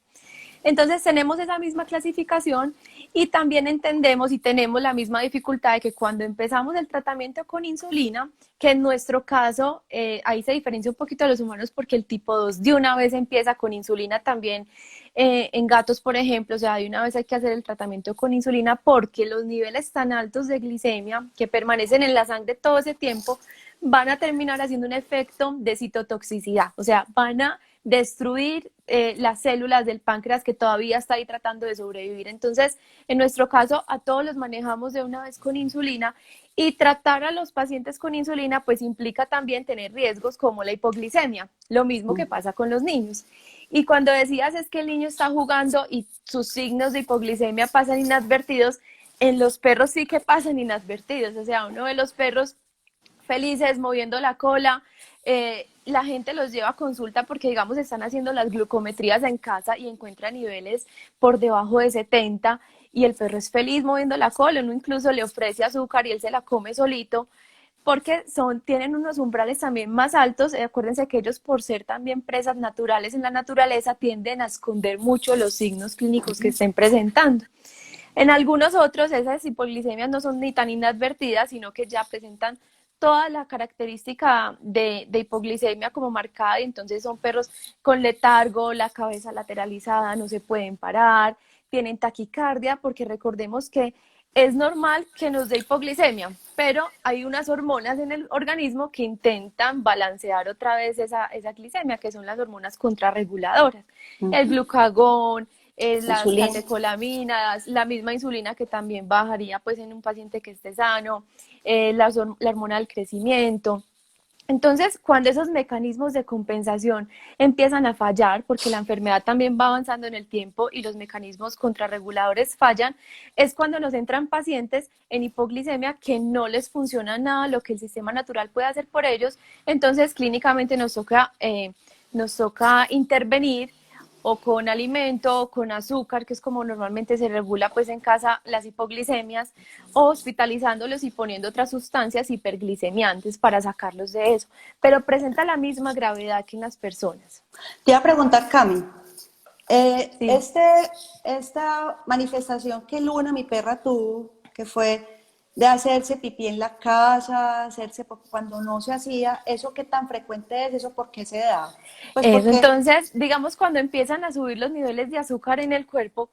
Entonces tenemos esa misma clasificación y también entendemos y tenemos la misma dificultad de que cuando empezamos el tratamiento con insulina, que en nuestro caso, ahí se diferencia un poquito de los humanos porque el tipo 2 de una vez empieza con insulina también en gatos, por ejemplo, o sea, de una vez hay que hacer el tratamiento con insulina porque los niveles tan altos de glicemia que permanecen en la sangre todo ese tiempo van a terminar haciendo un efecto de citotoxicidad, o sea, van a destruir las células del páncreas que todavía está ahí tratando de sobrevivir. Entonces, en nuestro caso, a todos los manejamos de una vez con insulina y tratar a los pacientes con insulina pues implica también tener riesgos como la hipoglicemia, lo mismo que pasa con los niños. Y cuando decías es que el niño está jugando y sus signos de hipoglicemia pasan inadvertidos, en los perros sí que pasan inadvertidos, o sea, uno de los perros felices, moviendo la cola. La gente los lleva a consulta porque, digamos, están haciendo las glucometrías en casa y encuentran niveles por debajo de 70 y el perro es feliz moviendo la cola. Uno incluso le ofrece azúcar y él se la come solito porque tienen unos umbrales también más altos. Acuérdense que ellos, por ser también presas naturales en la naturaleza, tienden a esconder mucho los signos clínicos que estén presentando. En algunos otros, esas hipoglicemias no son ni tan inadvertidas, sino que ya presentan toda la característica de hipoglicemia como marcada, y entonces son perros con letargo, la cabeza lateralizada, no se pueden parar, tienen taquicardia, porque recordemos que es normal que nos dé hipoglicemia, pero hay unas hormonas en el organismo que intentan balancear otra vez esa glicemia, que son las hormonas contrarreguladoras, el glucagón, las Insulina. catecolaminas, la misma insulina que también bajaría pues en un paciente que esté sano, la hormona del crecimiento. Entonces, cuando esos mecanismos de compensación empiezan a fallar, porque la enfermedad también va avanzando en el tiempo y los mecanismos contrarreguladores fallan, es cuando nos entran pacientes en hipoglicemia que no les funciona nada lo que el sistema natural puede hacer por ellos. Entonces, clínicamente nos toca intervenir o con alimento o con azúcar, que es como normalmente se regula pues en casa las hipoglicemias, o hospitalizándolos y poniendo otras sustancias hiperglicemiantes para sacarlos de eso, pero presenta la misma gravedad que en las personas. Te iba a preguntar, Cami, Sí. esta manifestación que Luna, mi perra, tuvo, que fue de hacerse pipí en la casa, hacerse cuando no se hacía, ¿eso qué tan frecuente es? ¿Eso por qué se da? Pues Eso, porque, entonces, digamos, cuando empiezan a subir los niveles de azúcar en el cuerpo,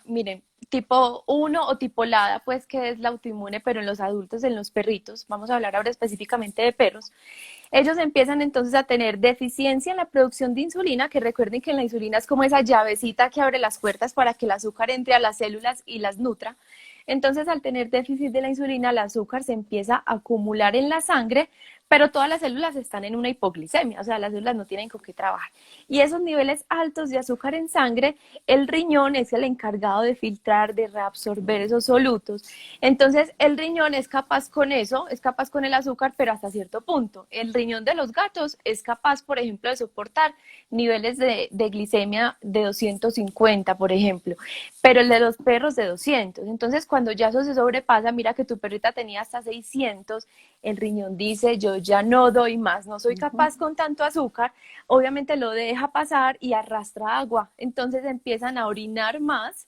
miren, tipo 1 o tipo LADA, pues que es la autoinmune, pero en los adultos, en los perritos, vamos a hablar ahora específicamente de perros, ellos empiezan entonces a tener deficiencia en la producción de insulina, que recuerden que la insulina es como esa llavecita que abre las puertas para que el azúcar entre a las células y las nutra. Entonces, al tener déficit de la insulina, el azúcar se empieza a acumular en la sangre, pero todas las células están en una hipoglicemia, o sea, las células no tienen con qué trabajar. Y esos niveles altos de azúcar en sangre, el riñón es el encargado de filtrar, de reabsorber esos solutos. Entonces, el riñón es capaz con eso, es capaz con el azúcar, pero hasta cierto punto. El riñón de los gatos es capaz, por ejemplo, de soportar niveles de glicemia de 250, por ejemplo, pero el de los perros de 200. Entonces, cuando ya eso se sobrepasa, mira que tu perrita tenía hasta 600, el riñón dice, yo ya no doy más, no soy capaz con tanto azúcar, obviamente lo deja pasar y arrastra agua, entonces empiezan a orinar más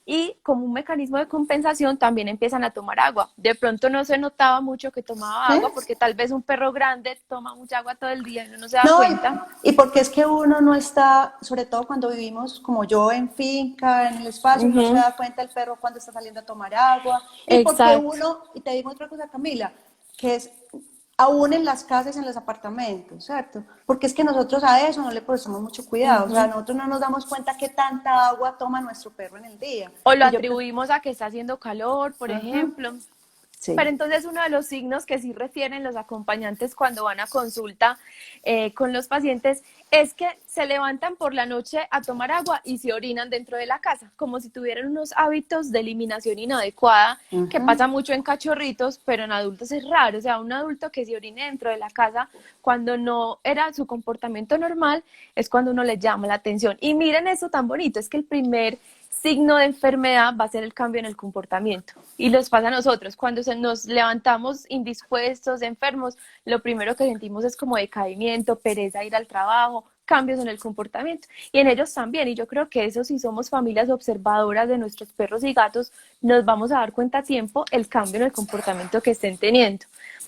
y como un mecanismo de compensación también empiezan a tomar agua. De pronto no se notaba mucho que tomaba ¿sí? agua porque tal vez un perro grande toma mucha agua todo el día y uno no se da No, cuenta. y porque es que uno no está, sobre todo cuando vivimos como yo en finca, en el espacio, uno se da cuenta el perro cuando está saliendo a tomar agua, y porque Exacto. uno, y te digo otra cosa, Camila, que es aún en las casas, en los apartamentos, ¿cierto? Porque es que nosotros a eso no le prestamos mucho cuidado, o sea, nosotros no nos damos cuenta qué tanta agua toma nuestro perro en el día. O lo Y yo, atribuimos a que está haciendo calor, por ajá. ejemplo. Sí. Pero entonces uno de los signos que sí refieren los acompañantes cuando van a consulta con los pacientes es que se levantan por la noche a tomar agua y se orinan dentro de la casa, como si tuvieran unos hábitos de eliminación inadecuada, que pasa mucho en cachorritos, pero en adultos es raro. O sea, un adulto que se orine dentro de la casa cuando no era su comportamiento normal es cuando uno le llama la atención. Y miren eso tan bonito, es que el primer signo de enfermedad va a ser el cambio en el comportamiento. Y nos pasa a nosotros, cuando nos levantamos indispuestos, enfermos, lo primero que sentimos es como decaimiento, pereza ir al trabajo, cambios en el comportamiento. Y en ellos también, y yo creo que eso, si somos familias observadoras de nuestros perros y gatos, nos vamos a dar cuenta a tiempo el cambio en el comportamiento que estén teniendo.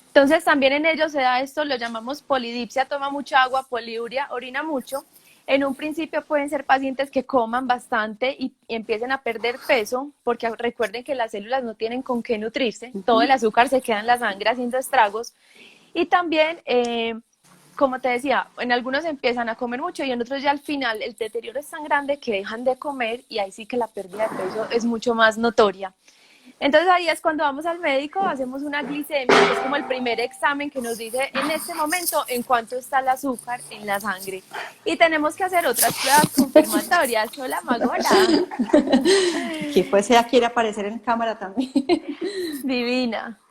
Entonces también en ellos se da esto, lo llamamos polidipsia, toma mucha agua, poliuria, orina mucho. En un principio pueden ser pacientes que coman bastante y empiecen a perder peso, porque recuerden que las células no tienen con qué nutrirse, todo el azúcar se queda en la sangre haciendo estragos. Y también, como te decía, en algunos empiezan a comer mucho y en otros ya al final el deterioro es tan grande que dejan de comer y ahí sí que la pérdida de peso es mucho más notoria. Entonces ahí es cuando vamos al médico, hacemos una glicemia, que es como el primer examen que nos dice en este momento en cuánto está el azúcar en la sangre. Y tenemos que hacer otras pruebas confirmatorias. Hola, Magola. Que pues ella quiere aparecer en cámara también. Divina.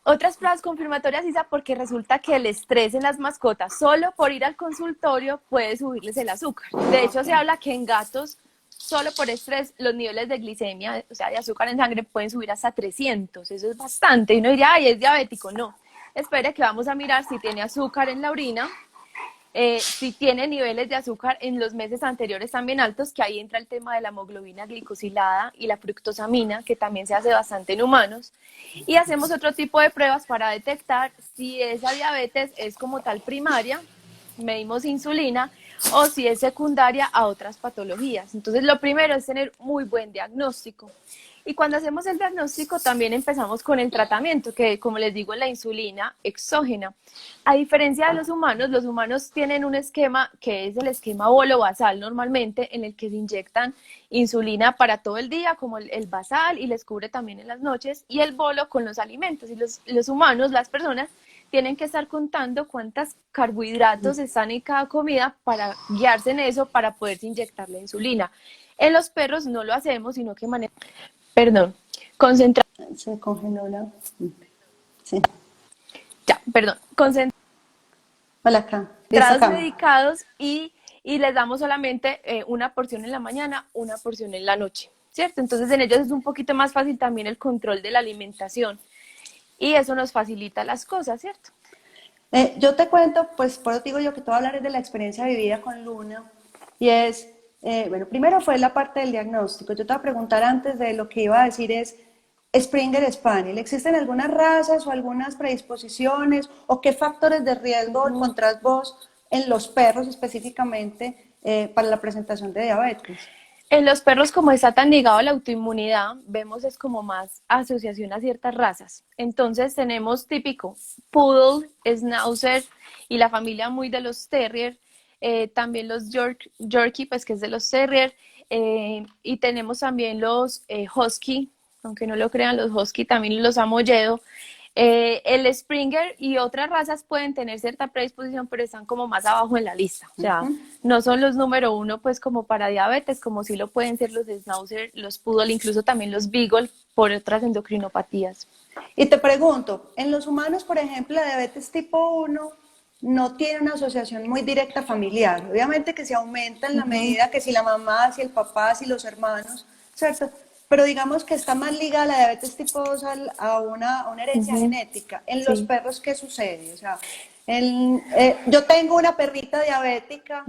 Otras pruebas confirmatorias, Isa, porque resulta que el estrés en las mascotas, solo por ir al consultorio, puede subirles el azúcar. De hecho, se habla que en gatos, solo por estrés, los niveles de glicemia, o sea, de azúcar en sangre, pueden subir hasta 300. Eso es bastante. Y uno diría, ay, es diabético. No. Espere que vamos a mirar si tiene azúcar en la orina, si tiene niveles de azúcar en los meses anteriores también altos, que ahí entra el tema de la hemoglobina glicosilada y la fructosamina, que también se hace bastante en humanos. Y hacemos otro tipo de pruebas para detectar si esa diabetes es como tal primaria, medimos insulina, o si es secundaria a otras patologías. Entonces, lo primero es tener muy buen diagnóstico. Y cuando hacemos el diagnóstico, también empezamos con el tratamiento, que como les digo, es la insulina exógena. A diferencia de los humanos tienen un esquema que es el esquema bolo-basal normalmente, en el que se inyectan insulina para todo el día, como el basal, y les cubre también en las noches, y el bolo con los alimentos. Y los humanos, las personas, tienen que estar contando cuántos carbohidratos están en cada comida para guiarse en eso, para poderse inyectar la insulina. En los perros no lo hacemos, sino que concentrados Se congeló la... Sí. concentrados Hola, acá. De esa cama. medicados y les damos solamente una porción en la mañana, una porción en la noche, ¿cierto? Entonces en ellos es un poquito más fácil también el control de la alimentación y eso nos facilita las cosas, ¿cierto? Yo te cuento, pues por eso te digo yo que te voy a hablar de la experiencia vivida con Luna y es, bueno, primero fue la parte del diagnóstico. Yo te voy a preguntar antes de lo que iba a decir es Springer Spaniel. ¿Existen algunas razas o algunas predisposiciones o qué factores de riesgo encontrás vos en los perros específicamente para la presentación de diabetes? En los perros, como está tan ligado a la autoinmunidad, vemos es como más asociación a ciertas razas. Entonces tenemos típico Poodle, Schnauzer y la familia muy de los Terrier, también los Yorkie, pues que es de los Terrier, y tenemos también los Husky, aunque no lo crean, los Husky también los Samoyedo. El Springer y otras razas pueden tener cierta predisposición, pero están como más abajo en la lista. O sea, no son los número uno, pues, como para diabetes, como sí lo pueden ser los Schnauzer, los Poodle, incluso también los Beagle, por otras endocrinopatías. Y te pregunto, en los humanos, por ejemplo, la diabetes tipo 1 no tiene una asociación muy directa familiar. Obviamente que se aumenta en la medida que si la mamá, si el papá, si los hermanos, ¿cierto? Pero digamos que está más ligada la diabetes tipo 2 a una herencia genética. En los perros, ¿qué sucede? O sea, yo tengo una perrita diabética,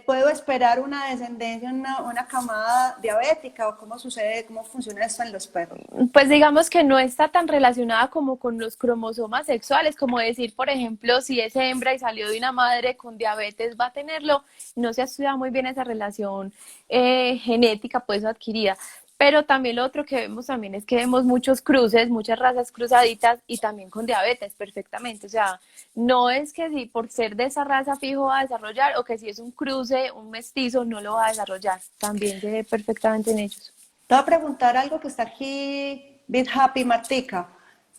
¿puedo esperar una descendencia, una camada diabética? ¿O cómo sucede, cómo funciona esto en los perros? Pues digamos que no está tan relacionada como con los cromosomas sexuales, como decir, por ejemplo, si es hembra y salió de una madre con diabetes, va a tenerlo. No se ha estudiado muy bien esa relación genética, pues, adquirida. Pero también lo otro que vemos también es que vemos muchos cruces, muchas razas cruzaditas y también con diabetes perfectamente. O sea, no es que si por ser de esa raza fijo va a desarrollar o que si es un cruce, un mestizo, no lo va a desarrollar. También se ve perfectamente en ellos. Te voy a preguntar algo que está aquí Bit Happy Martica.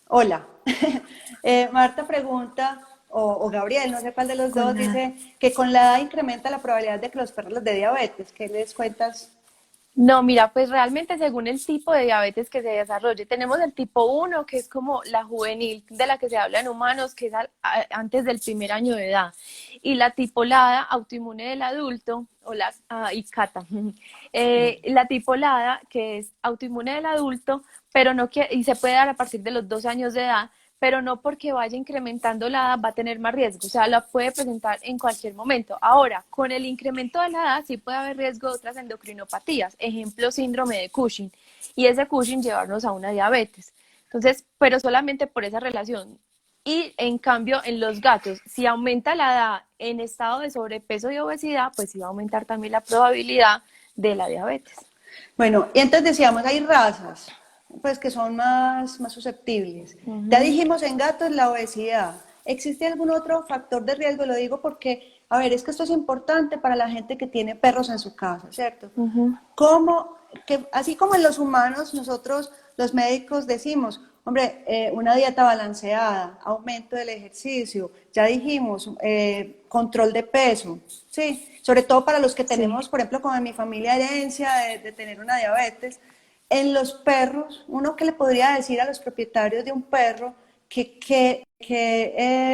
Hola. Marta pregunta, o Gabriel, no sé cuál de los Con dos, la... dice que con la edad incrementa la probabilidad de que los perros les dé diabetes. ¿Qué les cuentas? No, mira, pues realmente según el tipo de diabetes que se desarrolle, tenemos el tipo uno que es como la juvenil de la que se habla en humanos, que es antes del primer año de edad, y la tipolada autoinmune del adulto, o la ICATA, la tipolada que es autoinmune del adulto, pero no que, y se puede dar a partir de los 2 años de edad, pero no porque vaya incrementando la edad va a tener más riesgo, o sea, la puede presentar en cualquier momento. Ahora, con el incremento de la edad sí puede haber riesgo de otras endocrinopatías, ejemplo, síndrome de Cushing, y ese Cushing llevarnos a una diabetes. Entonces, pero solamente por esa relación. Y en cambio, en los gatos, si aumenta la edad en estado de sobrepeso y obesidad, pues sí va a aumentar también la probabilidad de la diabetes. Bueno, y entonces decíamos, hay razas, pues que son más susceptibles. Ya Ujú, dijimos en gatos la obesidad. ¿Existe algún otro factor de riesgo? Lo digo porque, a ver, es que esto es importante para la gente que tiene perros en su casa, ¿cierto? ujú. Como, que, así como en los humanos, nosotros los médicos decimos, hombre, una dieta balanceada, aumento del ejercicio, ya dijimos, control de peso, ¿sí? Sobre todo para los que Sí. tenemos, por ejemplo, como en mi familia, herencia de tener una diabetes. En los perros, uno que le podría decir a los propietarios de un perro que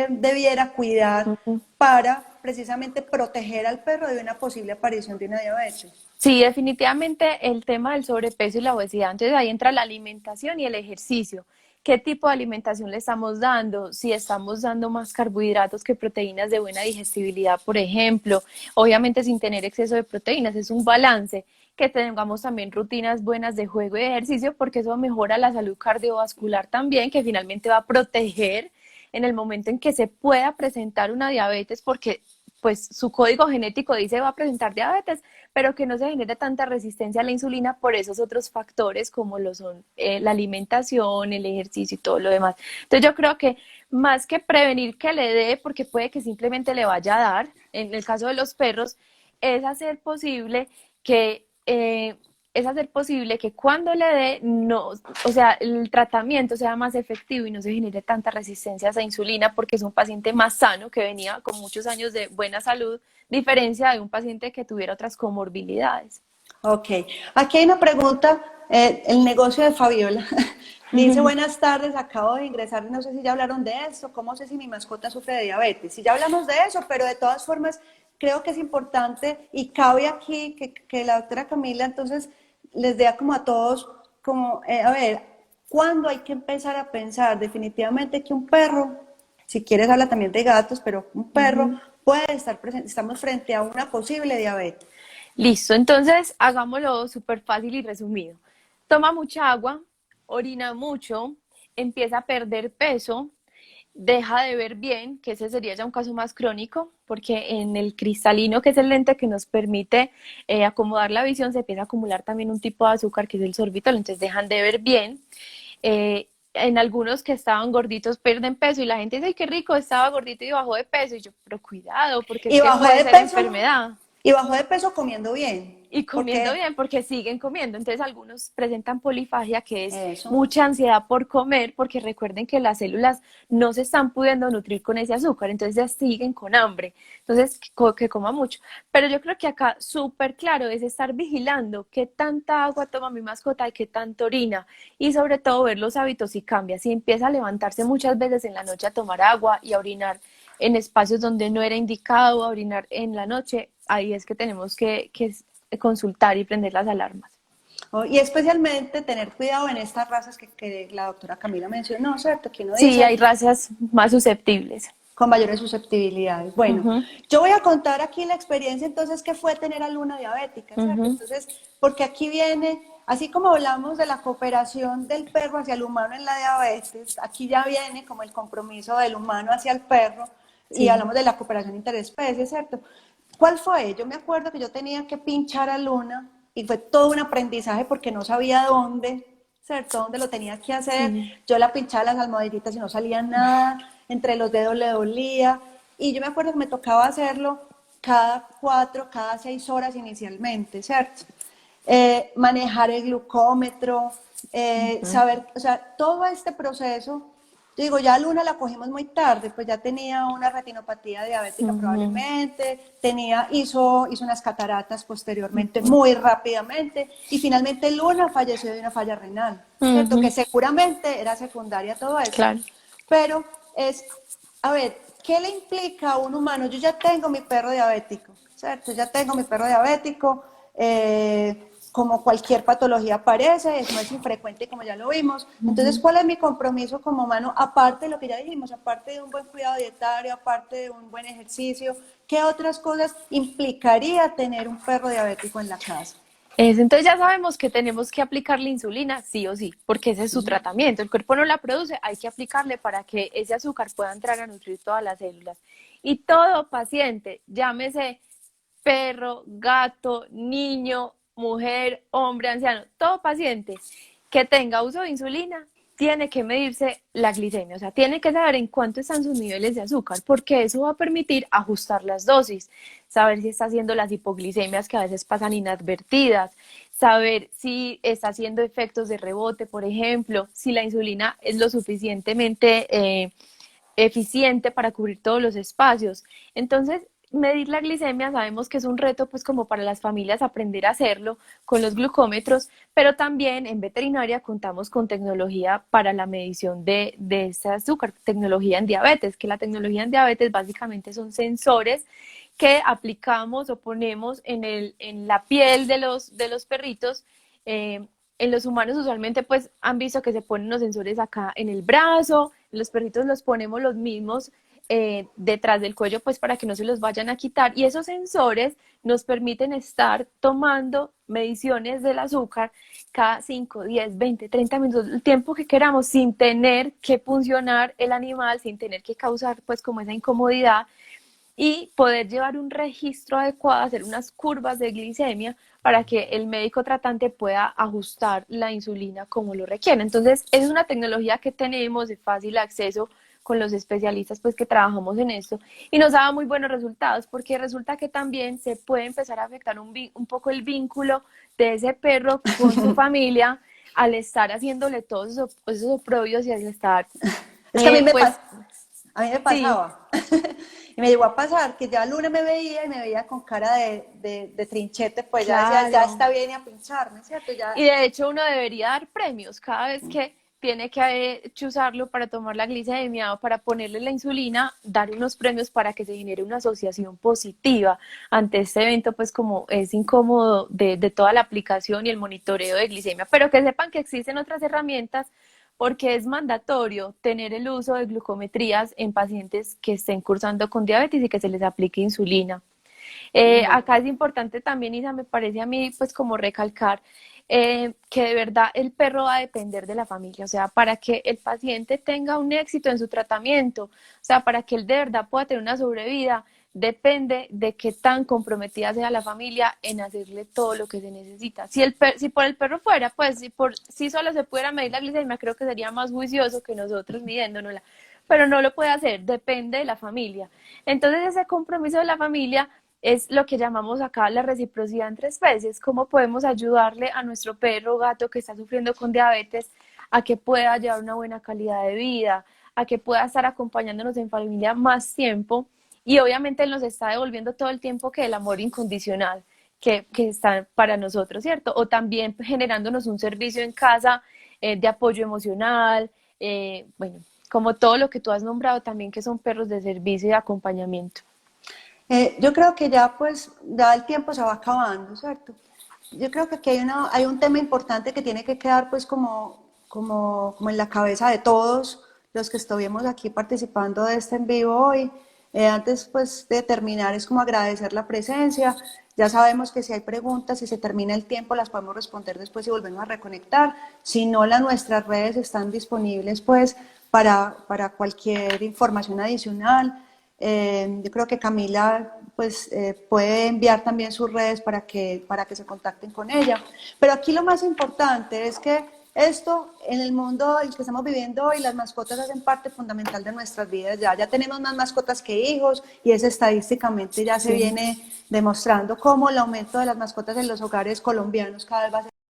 debiera cuidar Ujú. para precisamente proteger al perro de una posible aparición de una diabetes. Sí, definitivamente el tema del sobrepeso y la obesidad. Entonces ahí entra la alimentación y el ejercicio. ¿Qué tipo de alimentación le estamos dando? Si estamos dando más carbohidratos que proteínas de buena digestibilidad, por ejemplo, obviamente sin tener exceso de proteínas, es un balance. Que tengamos también rutinas buenas de juego y de ejercicio, porque eso mejora la salud cardiovascular también, que finalmente va a proteger en el momento en que se pueda presentar una diabetes, porque pues su código genético dice va a presentar diabetes, pero que no se genere tanta resistencia a la insulina por esos otros factores como lo son la alimentación, el ejercicio y todo lo demás. Entonces yo creo que más que prevenir que le dé, porque puede que simplemente le vaya a dar, en el caso de los perros, es hacer posible que es hacer posible que cuando le dé, no, o sea, el tratamiento sea más efectivo y no se genere tanta resistencia a esa insulina porque es un paciente más sano que venía con muchos años de buena salud, diferencia de un paciente que tuviera otras comorbilidades. Ok, aquí hay una pregunta, el negocio de Fabiola. Dice, buenas tardes, acabo de ingresar, no sé si ya hablaron de eso, ¿cómo sé si mi mascota sufre de diabetes? Si ya hablamos de eso, pero de todas formas creo que es importante y cabe aquí que la doctora Camila entonces les dé como a todos, como, a ver, ¿cuándo hay que empezar a pensar definitivamente que un perro, si quieres habla también de gatos, pero un perro puede estar presente, estamos frente a una posible diabetes? Listo, entonces hagámoslo súper fácil y resumido. Toma mucha agua, orina mucho, empieza a perder peso, deja de ver bien, que ese sería ya un caso más crónico, porque en el cristalino, que es el lente que nos permite acomodar la visión, se empieza a acumular también un tipo de azúcar que es el sorbitol, entonces dejan de ver bien. En algunos que estaban gorditos pierden peso y la gente dice, ay, qué rico, estaba gordito y bajó de peso. Y yo, pero cuidado, porque es Y que bajó puede de ser peso, enfermedad. y bajó de peso comiendo bien, Y comiendo porque bien porque siguen comiendo. Entonces algunos presentan polifagia, que es eso. mucha ansiedad por comer, porque recuerden que las células no se están pudiendo nutrir con ese azúcar, entonces ya siguen con hambre. Entonces que coma mucho. Pero yo creo que acá súper claro es estar vigilando qué tanta agua toma mi mascota y qué tanta orina. Y sobre todo ver los hábitos si cambia. Si empieza a levantarse muchas veces en la noche a tomar agua y a orinar en espacios donde no era indicado, a orinar en la noche, ahí es que tenemos que consultar y prender las alarmas. Oh, y especialmente tener cuidado en estas razas que la doctora Camila mencionó, ¿cierto? Que uno Sí, dice hay razas más susceptibles. con mayores susceptibilidades. Bueno, Ujú, yo voy a contar aquí la experiencia entonces que fue tener a Luna diabética, ¿cierto? ujú, Entonces, porque aquí viene, así como hablamos de la cooperación del perro hacia el humano en la diabetes, aquí ya viene como el compromiso del humano hacia el perro y sí. hablamos de la cooperación interespecie, ¿cierto? ¿Cuál fue? Yo me acuerdo que yo tenía que pinchar a Luna y fue todo un aprendizaje porque no sabía dónde, ¿cierto? Dónde lo tenía que hacer. Sí. Yo la pinchaba las almohadillitas y no salía nada, entre los dedos le dolía. Y yo me acuerdo que me tocaba hacerlo cada 4, cada 6 horas inicialmente, ¿cierto? manejar el glucómetro, saber, o sea, todo este proceso. Digo, ya a Luna la cogimos muy tarde, pues ya tenía una retinopatía diabética probablemente, hizo unas cataratas posteriormente muy rápidamente y finalmente Luna falleció de una falla renal, ¿cierto? Que seguramente era secundaria a todo esto. Claro. Pero a ver, ¿qué le implica a un humano? Yo ya tengo mi perro diabético, ¿cierto? Ya tengo mi perro diabético, como cualquier patología aparece, no es infrecuente como ya lo vimos. Entonces, ¿cuál es mi compromiso como humano? Aparte de lo que ya dijimos, aparte de un buen cuidado dietario, aparte de un buen ejercicio, ¿qué otras cosas implicaría tener un perro diabético en la casa? Entonces ya sabemos que tenemos que aplicarle insulina sí o sí, porque ese es su tratamiento. El cuerpo no la produce, hay que aplicarle para que ese azúcar pueda entrar a nutrir todas las células. Y todo paciente, llámese perro, gato, niño, mujer, hombre, anciano, todo paciente que tenga uso de insulina tiene que medirse la glicemia, o sea, tiene que saber en cuánto están sus niveles de azúcar, porque eso va a permitir ajustar las dosis, saber si está haciendo las hipoglicemias que a veces pasan inadvertidas, saber si está haciendo efectos de rebote, por ejemplo, si la insulina es lo suficientemente eficiente para cubrir todos los espacios. Entonces, medir la glicemia sabemos que es un reto pues como para las familias aprender a hacerlo con los glucómetros, pero también en veterinaria contamos con tecnología para la medición de ese azúcar, tecnología en diabetes, que la tecnología en diabetes básicamente son sensores que aplicamos o ponemos en la piel de los perritos. En los humanos usualmente pues han visto que se ponen los sensores acá en el brazo, en los perritos los ponemos los mismos detrás del cuello pues para que no se los vayan a quitar y esos sensores nos permiten estar tomando mediciones del azúcar cada 5, 10, 20, 30 minutos, el tiempo que queramos sin tener que funcionar el animal, sin tener que causar pues como esa incomodidad y poder llevar un registro adecuado, hacer unas curvas de glicemia para que el médico tratante pueda ajustar la insulina como lo requiere. Entonces, es una tecnología que tenemos de fácil acceso con los especialistas pues que trabajamos en esto y nos da muy buenos resultados porque resulta que también se puede empezar a afectar un poco el vínculo de ese perro con su familia al estar haciéndole todos esos oprobios y al estar Es que pues a mí me sí. pasaba. Y me llegó a pasar que ya Luna me veía y me veía con cara de trinchete, pues ya decía, ya Claro. está bien y a pincharme, ¿cierto? Ya, Y de hecho uno debería dar premios cada vez que tiene que chuzarlo para tomar la glicemia o para ponerle la insulina, dar unos premios para que se genere una asociación positiva ante este evento, pues como es incómodo de toda la aplicación y el monitoreo de glicemia, pero que sepan que existen otras herramientas porque es mandatorio tener el uso de glucometrías en pacientes que estén cursando con diabetes y que se les aplique insulina. Acá es importante también, Isa, me parece a mí, pues como recalcar que de verdad el perro va a depender de la familia, o sea, para que el paciente tenga un éxito en su tratamiento, o sea, para que él de verdad pueda tener una sobrevida, depende de qué tan comprometida sea la familia en hacerle todo lo que se necesita. Si por el perro fuera, pues si solo se pudiera medir la glicemia, creo que sería más juicioso que nosotros midiéndonosla, pero no lo puede hacer, depende de la familia. Entonces ese compromiso de la familia es lo que llamamos acá la reciprocidad entre especies, cómo podemos ayudarle a nuestro perro o gato que está sufriendo con diabetes a que pueda llevar una buena calidad de vida, a que pueda estar acompañándonos en familia más tiempo y obviamente él nos está devolviendo todo el tiempo que el amor incondicional que está para nosotros, ¿cierto? O también generándonos un servicio en casa de apoyo emocional, bueno, como todo lo que tú has nombrado también que son perros de servicio y de acompañamiento. yo creo que ya pues, ya el tiempo se va acabando, ¿cierto? Yo creo que aquí hay un tema importante que tiene que quedar pues como en la cabeza de todos los que estuvimos aquí participando de este en vivo hoy. Antes pues de terminar es como agradecer la presencia. Ya sabemos que si hay preguntas, si se termina el tiempo, las podemos responder después y volvemos a reconectar. Si no, nuestras redes están disponibles pues para cualquier información adicional. Yo creo que Camila pues, puede enviar también sus redes para que se contacten con ella. Pero aquí lo más importante es que esto en el mundo en el que estamos viviendo hoy, las mascotas hacen parte fundamental de nuestras vidas. Ya tenemos más mascotas que hijos y eso estadísticamente ya se viene demostrando cómo el aumento de las mascotas en los hogares colombianos cada vez va a ser